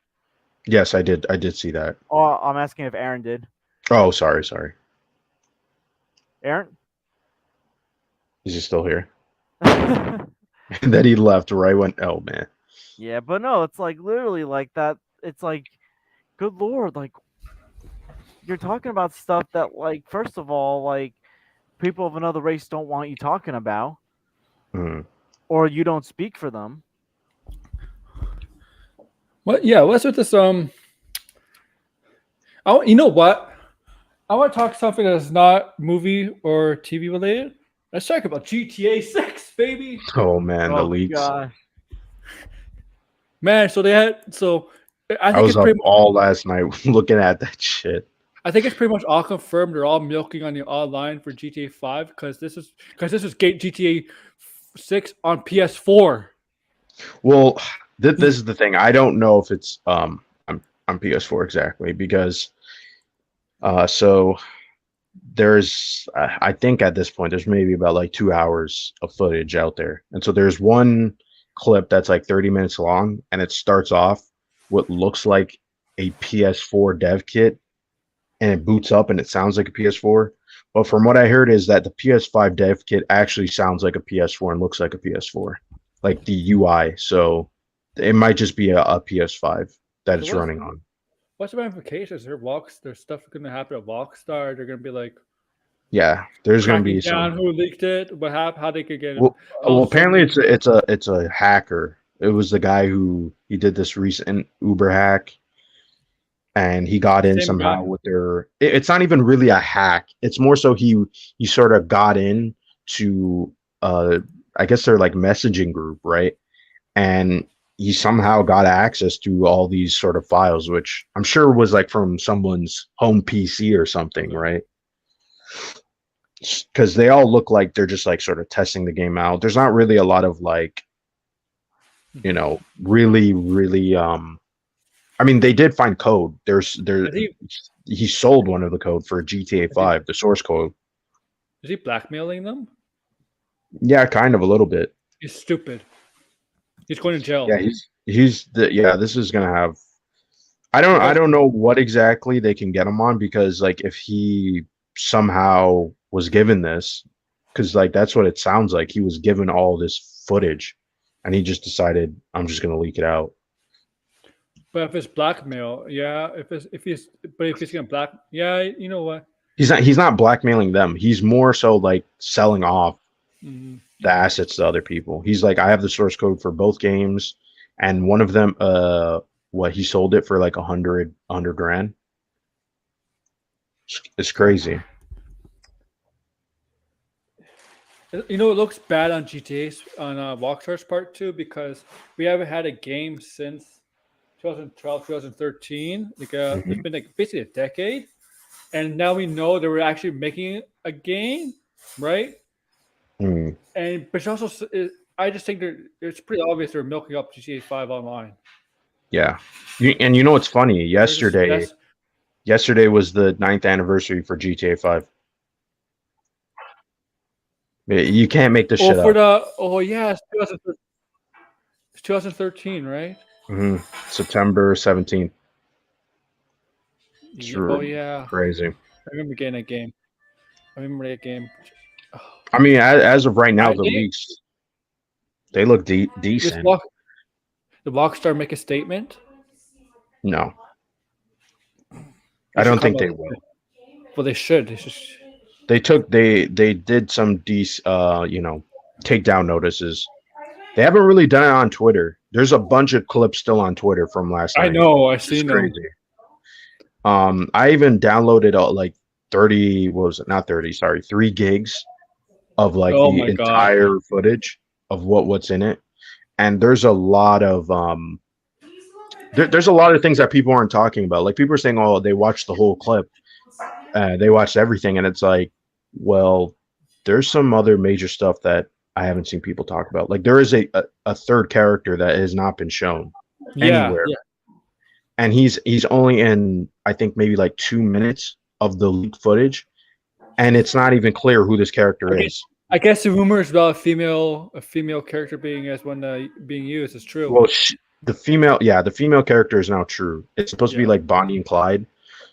Yes, I did. I did see that. Oh, I'm asking if Aaron did. Oh, sorry. Aaron? Is he still here? And then he left right when. Oh man. Yeah, but no, it's like literally like that. It's like, good lord, like you're talking about stuff that like first of all, like people of another race don't want you talking about, Mhm. or you don't speak for them. What? Yeah. What's with this? You know what? I want to talk something that's not movie or TV related. Let's talk about GTA 6, baby. Oh man, the Oh leaks. god. Man, so they had I I think was it's up pretty all last night looking at that shit. I think it's pretty much all confirmed. They're all milking on the online for GTA 5 because this is GTA 6 on PS4. Well, this is the thing. I don't know if it's on PS4 exactly, because so there's I think at this point there's maybe about like 2 hours of footage out there, and so there's one clip that's like 30 minutes long, and it starts off what looks like a PS4 dev kit, and it boots up and it sounds like a PS4. But from what I heard is that the PS5 dev kit actually sounds like a PS4 and looks like a PS4, like the UI. So it might just be a PS5 that it's So running on. What's the ramifications? There's stuff going to happen at Rockstar. They're going to be like Yeah, there's going to tracking be down some. who leaked it, how they could get it. Well, apparently it's a hacker. It was the guy who he did this recent Uber hack, and he got in Same somehow guy? with their. It's not even really a hack. It's more so he sort of got in to I guess they're like messaging group, right? And he somehow got access to all these sort of files, which I'm sure was like from someone's home PC or something, right? Because they all look like they're just like sort of testing the game out. There's not really a lot of like, really. I mean, they did find code. He sold one of the code for GTA 5, the source code. Is he blackmailing them? Yeah, kind of a little bit. He's stupid. He's going to jail. Yeah, this is gonna have. I don't know what exactly they can get him on, because like if he somehow was given this, because like that's what it sounds like, he was given all this footage, and he just decided, I'm just gonna leak it out. But if it's blackmail, yeah. If he's gonna you know what? He's not blackmailing them. He's more so like selling off Mhm. the assets to other people. He's like, I have the source code for both games. and one of them, he sold it for like 100 grand. It's crazy. You know, it looks bad on GTA's on Rockstar's part too, because we haven't had a game since 2012, 2013. Like it's been like basically a decade, and now we know they were actually making a game, right? Mm. And but it's also, I just think it's pretty obvious they're milking up GTA 5 Online. Yeah, and you know what's funny? Yesterday was the 9th anniversary for GTA 5. You can't make this shit up. Yeah, it's 2013, right? September 17th. Yeah. Crazy. I remember getting that game. I mean, as of right now, the leaks, they look decent. Did Rockstar make a statement? No. I don't think they will. Well, they should. They did some takedown notices. They haven't really done it on Twitter. There's a bunch of clips still on Twitter from last night. I know. I seen them. I even downloaded like 3 gigs of like the entire footage of what's in it. And there's a lot of there's a lot of things that people aren't talking about. Like people are saying, oh, they watched the whole clip. They watched everything, and it's like, well, there's some other major stuff that I haven't seen people talk about. Like there is a third character that has not been shown anywhere. Yeah. And he's only in, I think, maybe like 2 minutes of the leaked footage, and it's not even clear who this character is. I guess the rumors about a female character being used is true. Well, the female character is now true. It's supposed to be like Bonnie and Clyde.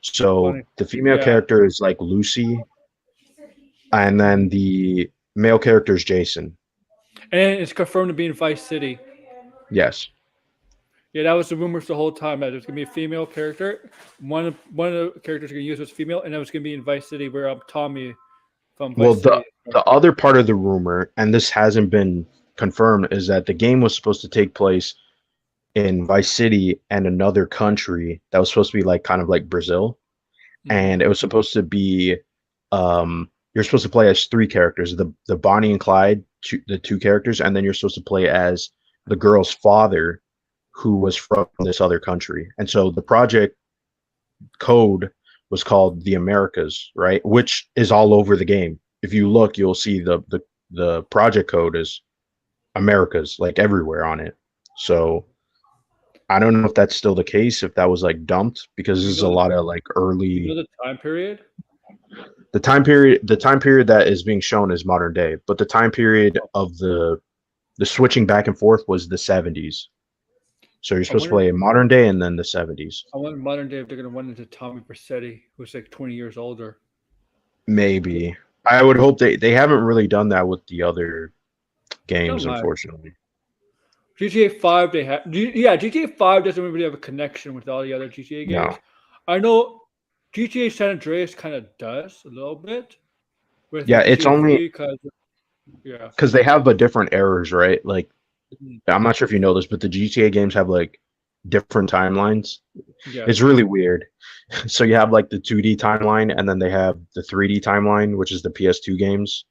So the female character is like Lucy, and then the male character is Jason. And it's confirmed to be in Vice City. Yes. Yeah, that was the rumors the whole time, that there's gonna be a female character. One of the characters you're gonna use was female, and that was gonna be in Vice City, where Tommy from Vice City. The other part of the rumor, and this hasn't been confirmed, is that the game was supposed to take place in Vice City and another country that was supposed to be like kind of like Brazil, and it was supposed to be you're supposed to play as 3 characters: the Bonnie and Clyde, the 2 characters, and then you're supposed to play as the girl's father, who was from this other country. And so the project code was called the Americas, right? Which is all over the game. If you look, you'll see the project code is Americas, like everywhere on it. So I don't know if that's still the case, if that was like dumped, because this is a lot of like early. You know the time period? The time period that is being shown is modern day, but the time period of the switching back and forth was the 70s. So you're supposed to play in modern day and then the 70s. I wonder modern day if they're going to run into Tommy Vercetti, who's like 20 years older. Maybe. I would hope they haven't really done that with the other games, unfortunately. GTA 5, GTA 5 doesn't really have a connection with all the other GTA games. No. I know GTA San Andreas kind of does a little bit. It's only because they have different errors, right? Like, I'm not sure if you know this, but the GTA games have like different timelines. Yeah. It's really weird. So you have like the 2D timeline, and then they have the 3D timeline, which is the PS2 games,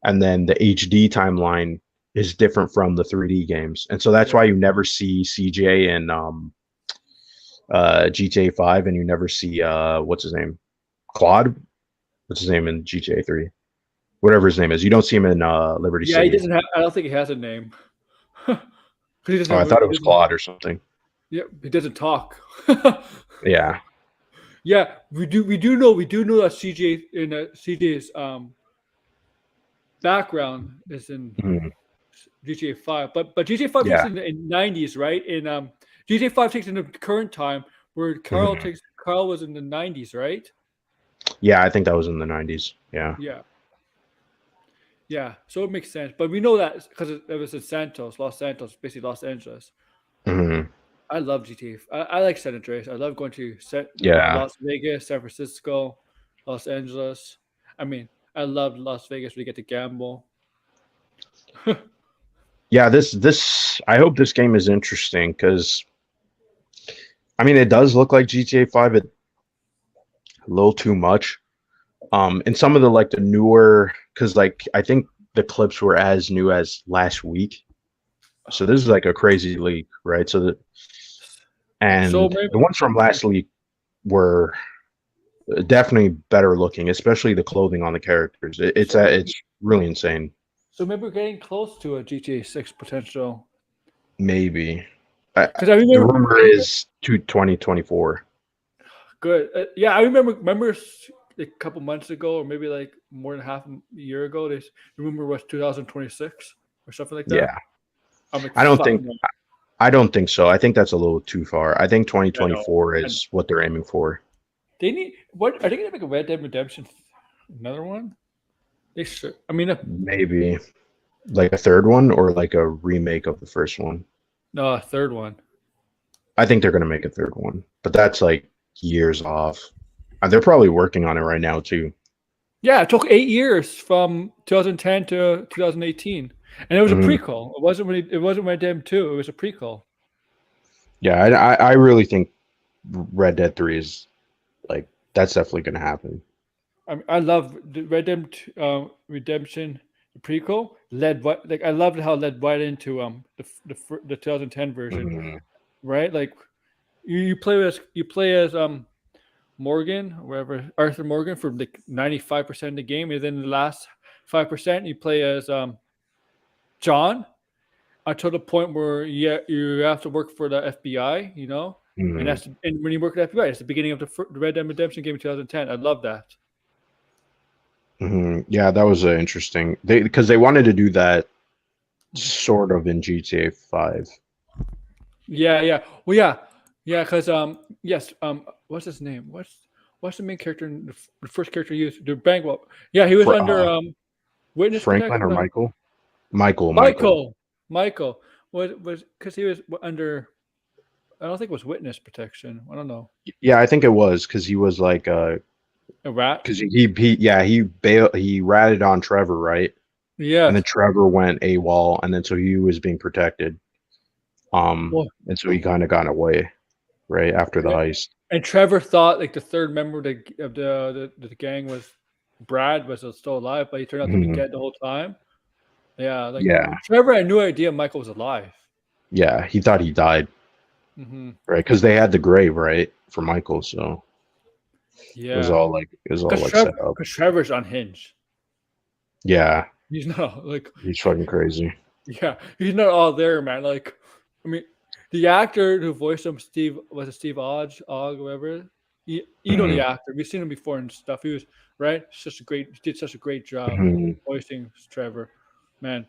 and then the HD timeline is different from the 3D games, and so that's why you never see CJ in GTA 5, and you never see what's his name, Claude. What's his name in GTA 3? Whatever his name is, you don't see him in Liberty City. Yeah, he doesn't have. I don't think he has a name. I thought it was Claude or something. Yeah, he doesn't talk. Yeah. Yeah, we do know that CJ in CJ's background is in GTA 5, but GTA 5 takes in the 90s, right? In GTA 5 takes in the current time, where Carl was in the 90s, right? Yeah, I think that was in the 90s. Yeah. Yeah, so it makes sense. But we know that because it was in Los Santos, basically Los Angeles. I love GTA. I like San Andreas. I love going to Las Vegas, San Francisco, Los Angeles. I mean, I love Las Vegas where you get to gamble. Yeah, this I hope this game is interesting because I mean it does look like GTA 5 a little too much. And some of the like the newer because like I think the clips were as new as last week. So this is like a crazy leak, right? So And maybe the ones from last week were definitely better looking, especially the clothing on the characters. It's really insane. so maybe we're getting close to a GTA 6 potential. Maybe Because I the remember rumor is to 2024. good. Yeah, I remember a couple months ago, or maybe like more than half a year ago. The rumor was 2026 or something like that. Yeah, I'm like, I don't fuck think no. I don't think so. I think that's a little too far. I think I know. 2024 And is what they're aiming for. they need what? Are they gonna make a Red Dead Redemption another one? They should. I mean, Maybe like a third one or like a remake of the first one. no, a third one. I think they're gonna make a third one, but that's like years off. And they're probably working on it right now too. Yeah, it took 8 years from 2010 to 2018, and it was a Mhm. prequel. It wasn't Red Dead 2. It was a prequel. Yeah, I really think Red Dead 3 is like that's definitely gonna happen. I love the Redemption the prequel like I loved how it led right into the 2010 version, Mhm. right? Like you play as Morgan or whatever, Arthur Morgan, for like 95% of the game, and then the last 5% you play as John, until the point where you have to work for the FBI, and Mhm. and when you work at FBI, it's the beginning of the Red Dead Redemption game in 2010. I love that. Yeah, that was interesting. Because they wanted to do that sort of in GTA 5. Yeah, yeah. Well, yeah, yeah. Because yes. What's his name? What's the main character? The first character used the bank. Well, yeah, he was For under witness Franklin protection. or No, Michael? Michael. Michael was because he was under. I don't think it was witness protection. I don't know. Yeah, I think it was because he was like A rat. because he ratted on Trevor, right? And then Yes. Trevor went AWOL, and then so he was being protected. Well, And so he kind of got away right after the yeah. heist. And Trevor thought like the third member of the gang was Brad was still alive, but he turned out to be Mhm. dead the whole time. Yeah, like Yeah, Trevor had no idea Michael was alive. yeah, he thought he died, Hmm. right? Because they had the grave, right, for Michael, so Yeah, it was all like set up. because Trevor's unhinged. Yeah, He's not like he's fucking crazy. yeah, he's not all there, man. Like, I mean, the actor who voiced him, Steve Ogg, whatever. You know the Mhm. actor. We've seen him before and stuff. He was right. He did such a great job Mhm. voicing Trevor. Man,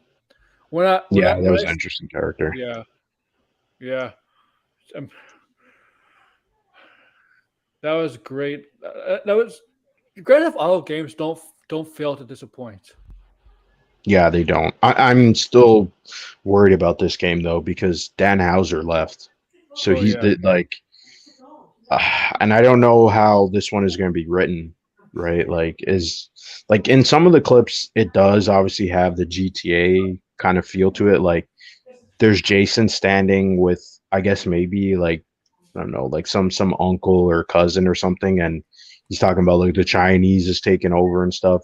Yeah, that when was I an interesting character. yeah, yeah, um, that was great. That was Grand Theft Auto games don't fail to disappoint. Yeah, they don't. I'm still worried about this game though because Dan Hauser left, so Oh yeah, like, and I don't know how this one is going to be written, right? Like, is like in some of the clips, it does obviously have the GTA kind of feel to it. Like, there's Jason standing with, I guess maybe like I don't know, like some uncle or cousin or something, and he's talking about like the Chinese is taking over and stuff.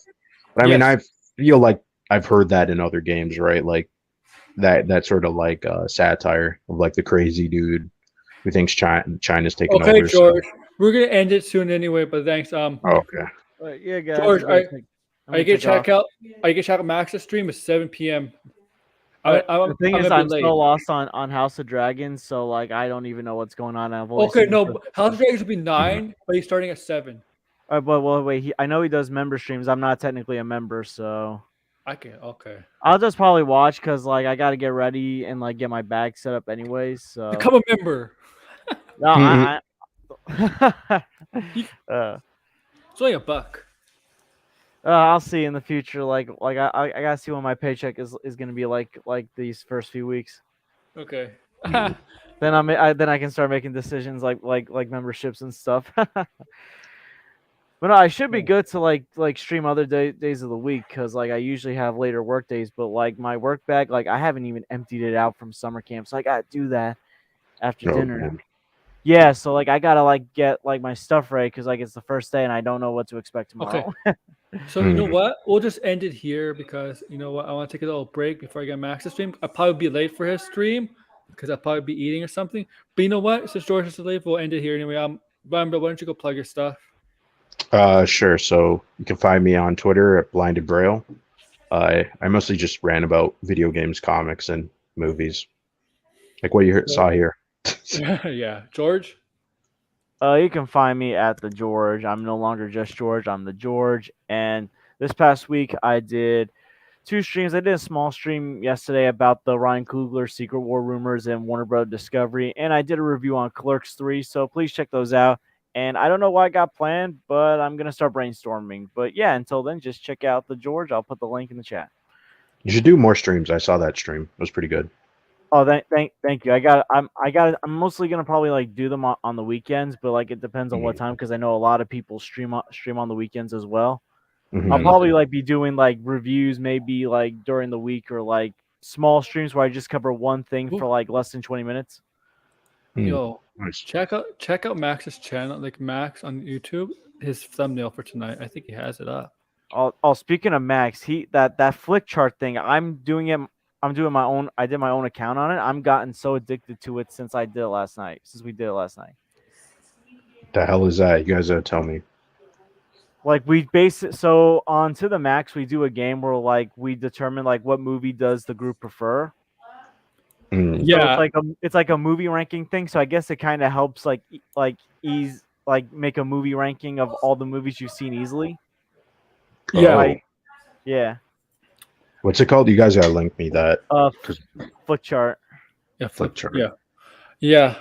But I mean, yes. I feel like I've heard that in other games, right? Like that sort of like satire of like the crazy dude who thinks China's taking Okay, over. So George, we're gonna end it soon anyway. But thanks, okay, Yeah, guys, George. I'm gonna take off. I get check out Max's stream at 7 p.m. The thing I'm is, a bit I'm late. so lost on House of Dragons, so like I don't even know what's going on. I've only Okay, seen the no, first House of episode. Dragons will be 9, but he's starting at 7. But well, wait, I know he does member streams. I'm not technically a member, so Okay. I'll just probably watch because like I got to get ready and like get my bag set up anyways. So Become a member. no, I You- uh, It's only $1. I'll see in the future. Like I gotta see what my paycheck is gonna be like these first few weeks. Okay. Then I can start making decisions like memberships and stuff. But no, I should be Yeah. good to like stream other days of the week because like I usually have later work days. But like my work bag, like I haven't even emptied it out from summer camp, so I gotta do that after Oh, dinner. man. Yeah, so like I gotta like get like my stuff ready because like it's the first day and I don't know what to expect Okay. tomorrow. So you know Mm. what? We'll just end it here because you know what? I want to take a little break before I get Max's stream. I'll probably be late for his stream because I'll probably be eating or something. But you know what? Since George is late, we'll end it here anyway. Bamba, why don't you go plug your stuff? Sure. So you can find me on Twitter at Blinded Braille. I mostly just ran about video games, comics, and movies, like what you saw here. Yeah, George. You can find me at the George. I'm no longer just George. I'm the George. And this past week I did 2 streams. I did a small stream yesterday about the Ryan Coogler Secret War rumors and Warner Bros. Discovery, and I did a review on Clerks 3. So please check those out. And I don't know what I got planned, but I'm gonna start brainstorming. But yeah, until then, just check out the George. I'll put the link in the chat. You should do more streams. I saw that stream. It was pretty good. Oh, thank you. I'm mostly gonna probably like do them on the weekends, but like it depends on what time because I know a lot of people stream on the weekends as well. Mhm. I'll probably like be doing like reviews maybe like during the week or like small streams where I just cover one thing for like less than 20 minutes. Mm. Yo, Nice. check out Max's channel, like Max on YouTube. His thumbnail for tonight. I think he has it up. Oh, speaking of Max, that flick chart thing, I'm doing it. I'm doing my own. I did my own account on it. I'm gotten so addicted to it since I did it last night. Since we did it last night. The hell is that? You guys gotta tell me. Like we base it so on To the Max, we do a game where like we determine like what movie does the group prefer. Mm. So Yeah, it's like a movie ranking thing. So I guess it kind of helps like make a movie ranking of all the movies you've seen easily. yeah. Oh. Like, yeah. What's it called? You guys gotta link me that. Foot chart. Yeah, Flip chart. Yeah, yeah,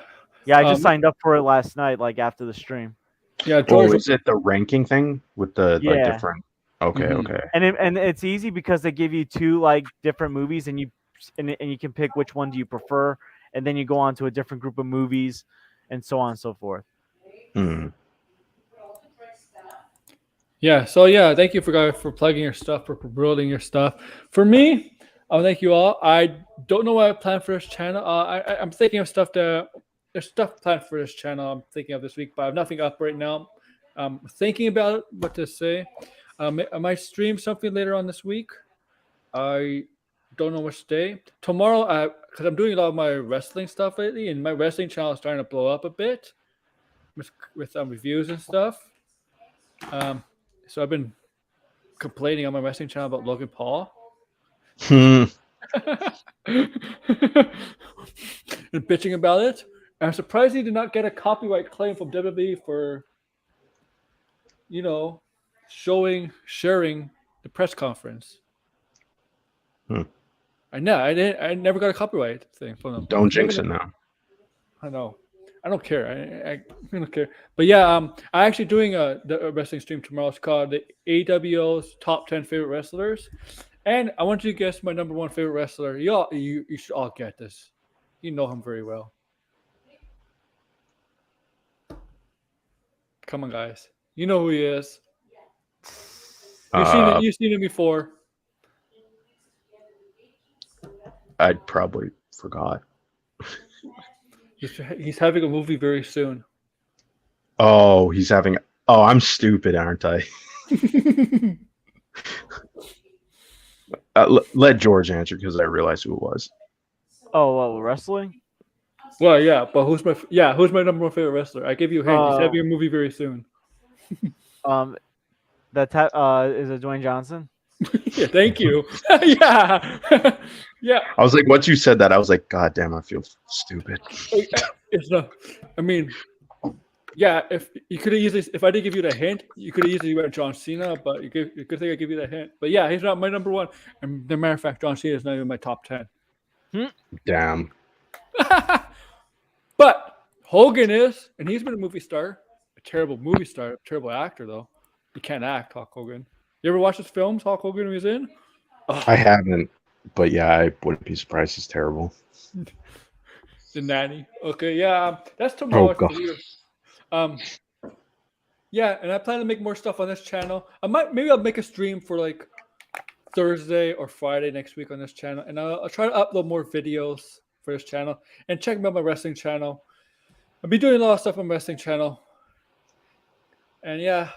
Yeah, I just Um, signed up for it last night, like after the stream. yeah. Oh, George. is it the ranking thing with the like Yeah. different? Okay, Mhm. okay. And it's easy because they give you 2 like different movies and you can pick which one do you prefer, and then you go on to a different group of movies, and so on and so forth. Mm. Yeah. So yeah, thank you for plugging your stuff, for promoting your stuff. For me, thank you all. I don't know what I plan for this channel. I'm thinking of stuff there's stuff planned for this channel. I'm thinking of this week, but I have nothing up right now. I'm thinking about what to say. I might stream something later on this week. I don't know which day. Tomorrow, because I'm doing a lot of my wrestling stuff lately, and my wrestling channel is starting to blow up a bit with reviews and stuff. So I've been complaining on my wrestling channel about Logan Paul Hmm. and bitching about it. I'm surprised he did not get a copyright claim from WWE for, sharing the press conference. Hmm. I know. I never got a copyright thing from them. Don't jinx it now. I know. I don't care. I don't care. But yeah, I'm actually doing a wrestling stream tomorrow. It's called the AWO's Top 10 Favorite Wrestlers. And I want you to guess my number 1 favorite wrestler. You should all get this. You know him very well. Come on, guys. You know who he is. You've seen him before. I probably forgot. He's having a movie very soon. Oh, he's having. Oh, I'm stupid, aren't I? Let George answer because I realized who it was. Oh, well, wrestling? Well, yeah, but who's my number 1 favorite wrestler? I give you a hint. He's having a movie very soon. Is it Dwayne Johnson? Yeah, thank you. Yeah. Yeah. I was like, once you said that, I was like, God damn, I feel stupid. It's not. I mean, yeah. If you could have easily, if I did give you the hint, you could have easily went John Cena. But you could think I give you that hint. But yeah, he's not my number 1. And the matter of fact, John Cena is not even my top 10. Damn. But Hogan is, and he's been a movie star, a terrible movie star, a terrible actor though. He can't act, Hulk Hogan. You ever watch his films, Hulk Hogan was in? Oh, I haven't, but yeah, I wouldn't be surprised. He's terrible. The Nanny. Okay, yeah, that's tomorrow. Oh, God. Um, Yeah, and I plan to make more stuff on this channel. Maybe I'll make a stream for like Thursday or Friday next week on this channel, and I'll try to upload more videos for this channel. And check out my wrestling channel. I'll be doing a lot of stuff on my wrestling channel. And yeah,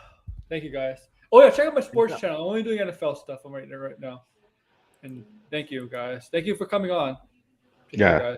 thank you guys. Oh yeah, check out my sports channel. I'm only doing NFL stuff. I'm right there right now. And thank you guys. Thank you for coming on. Take care, Yeah. guys.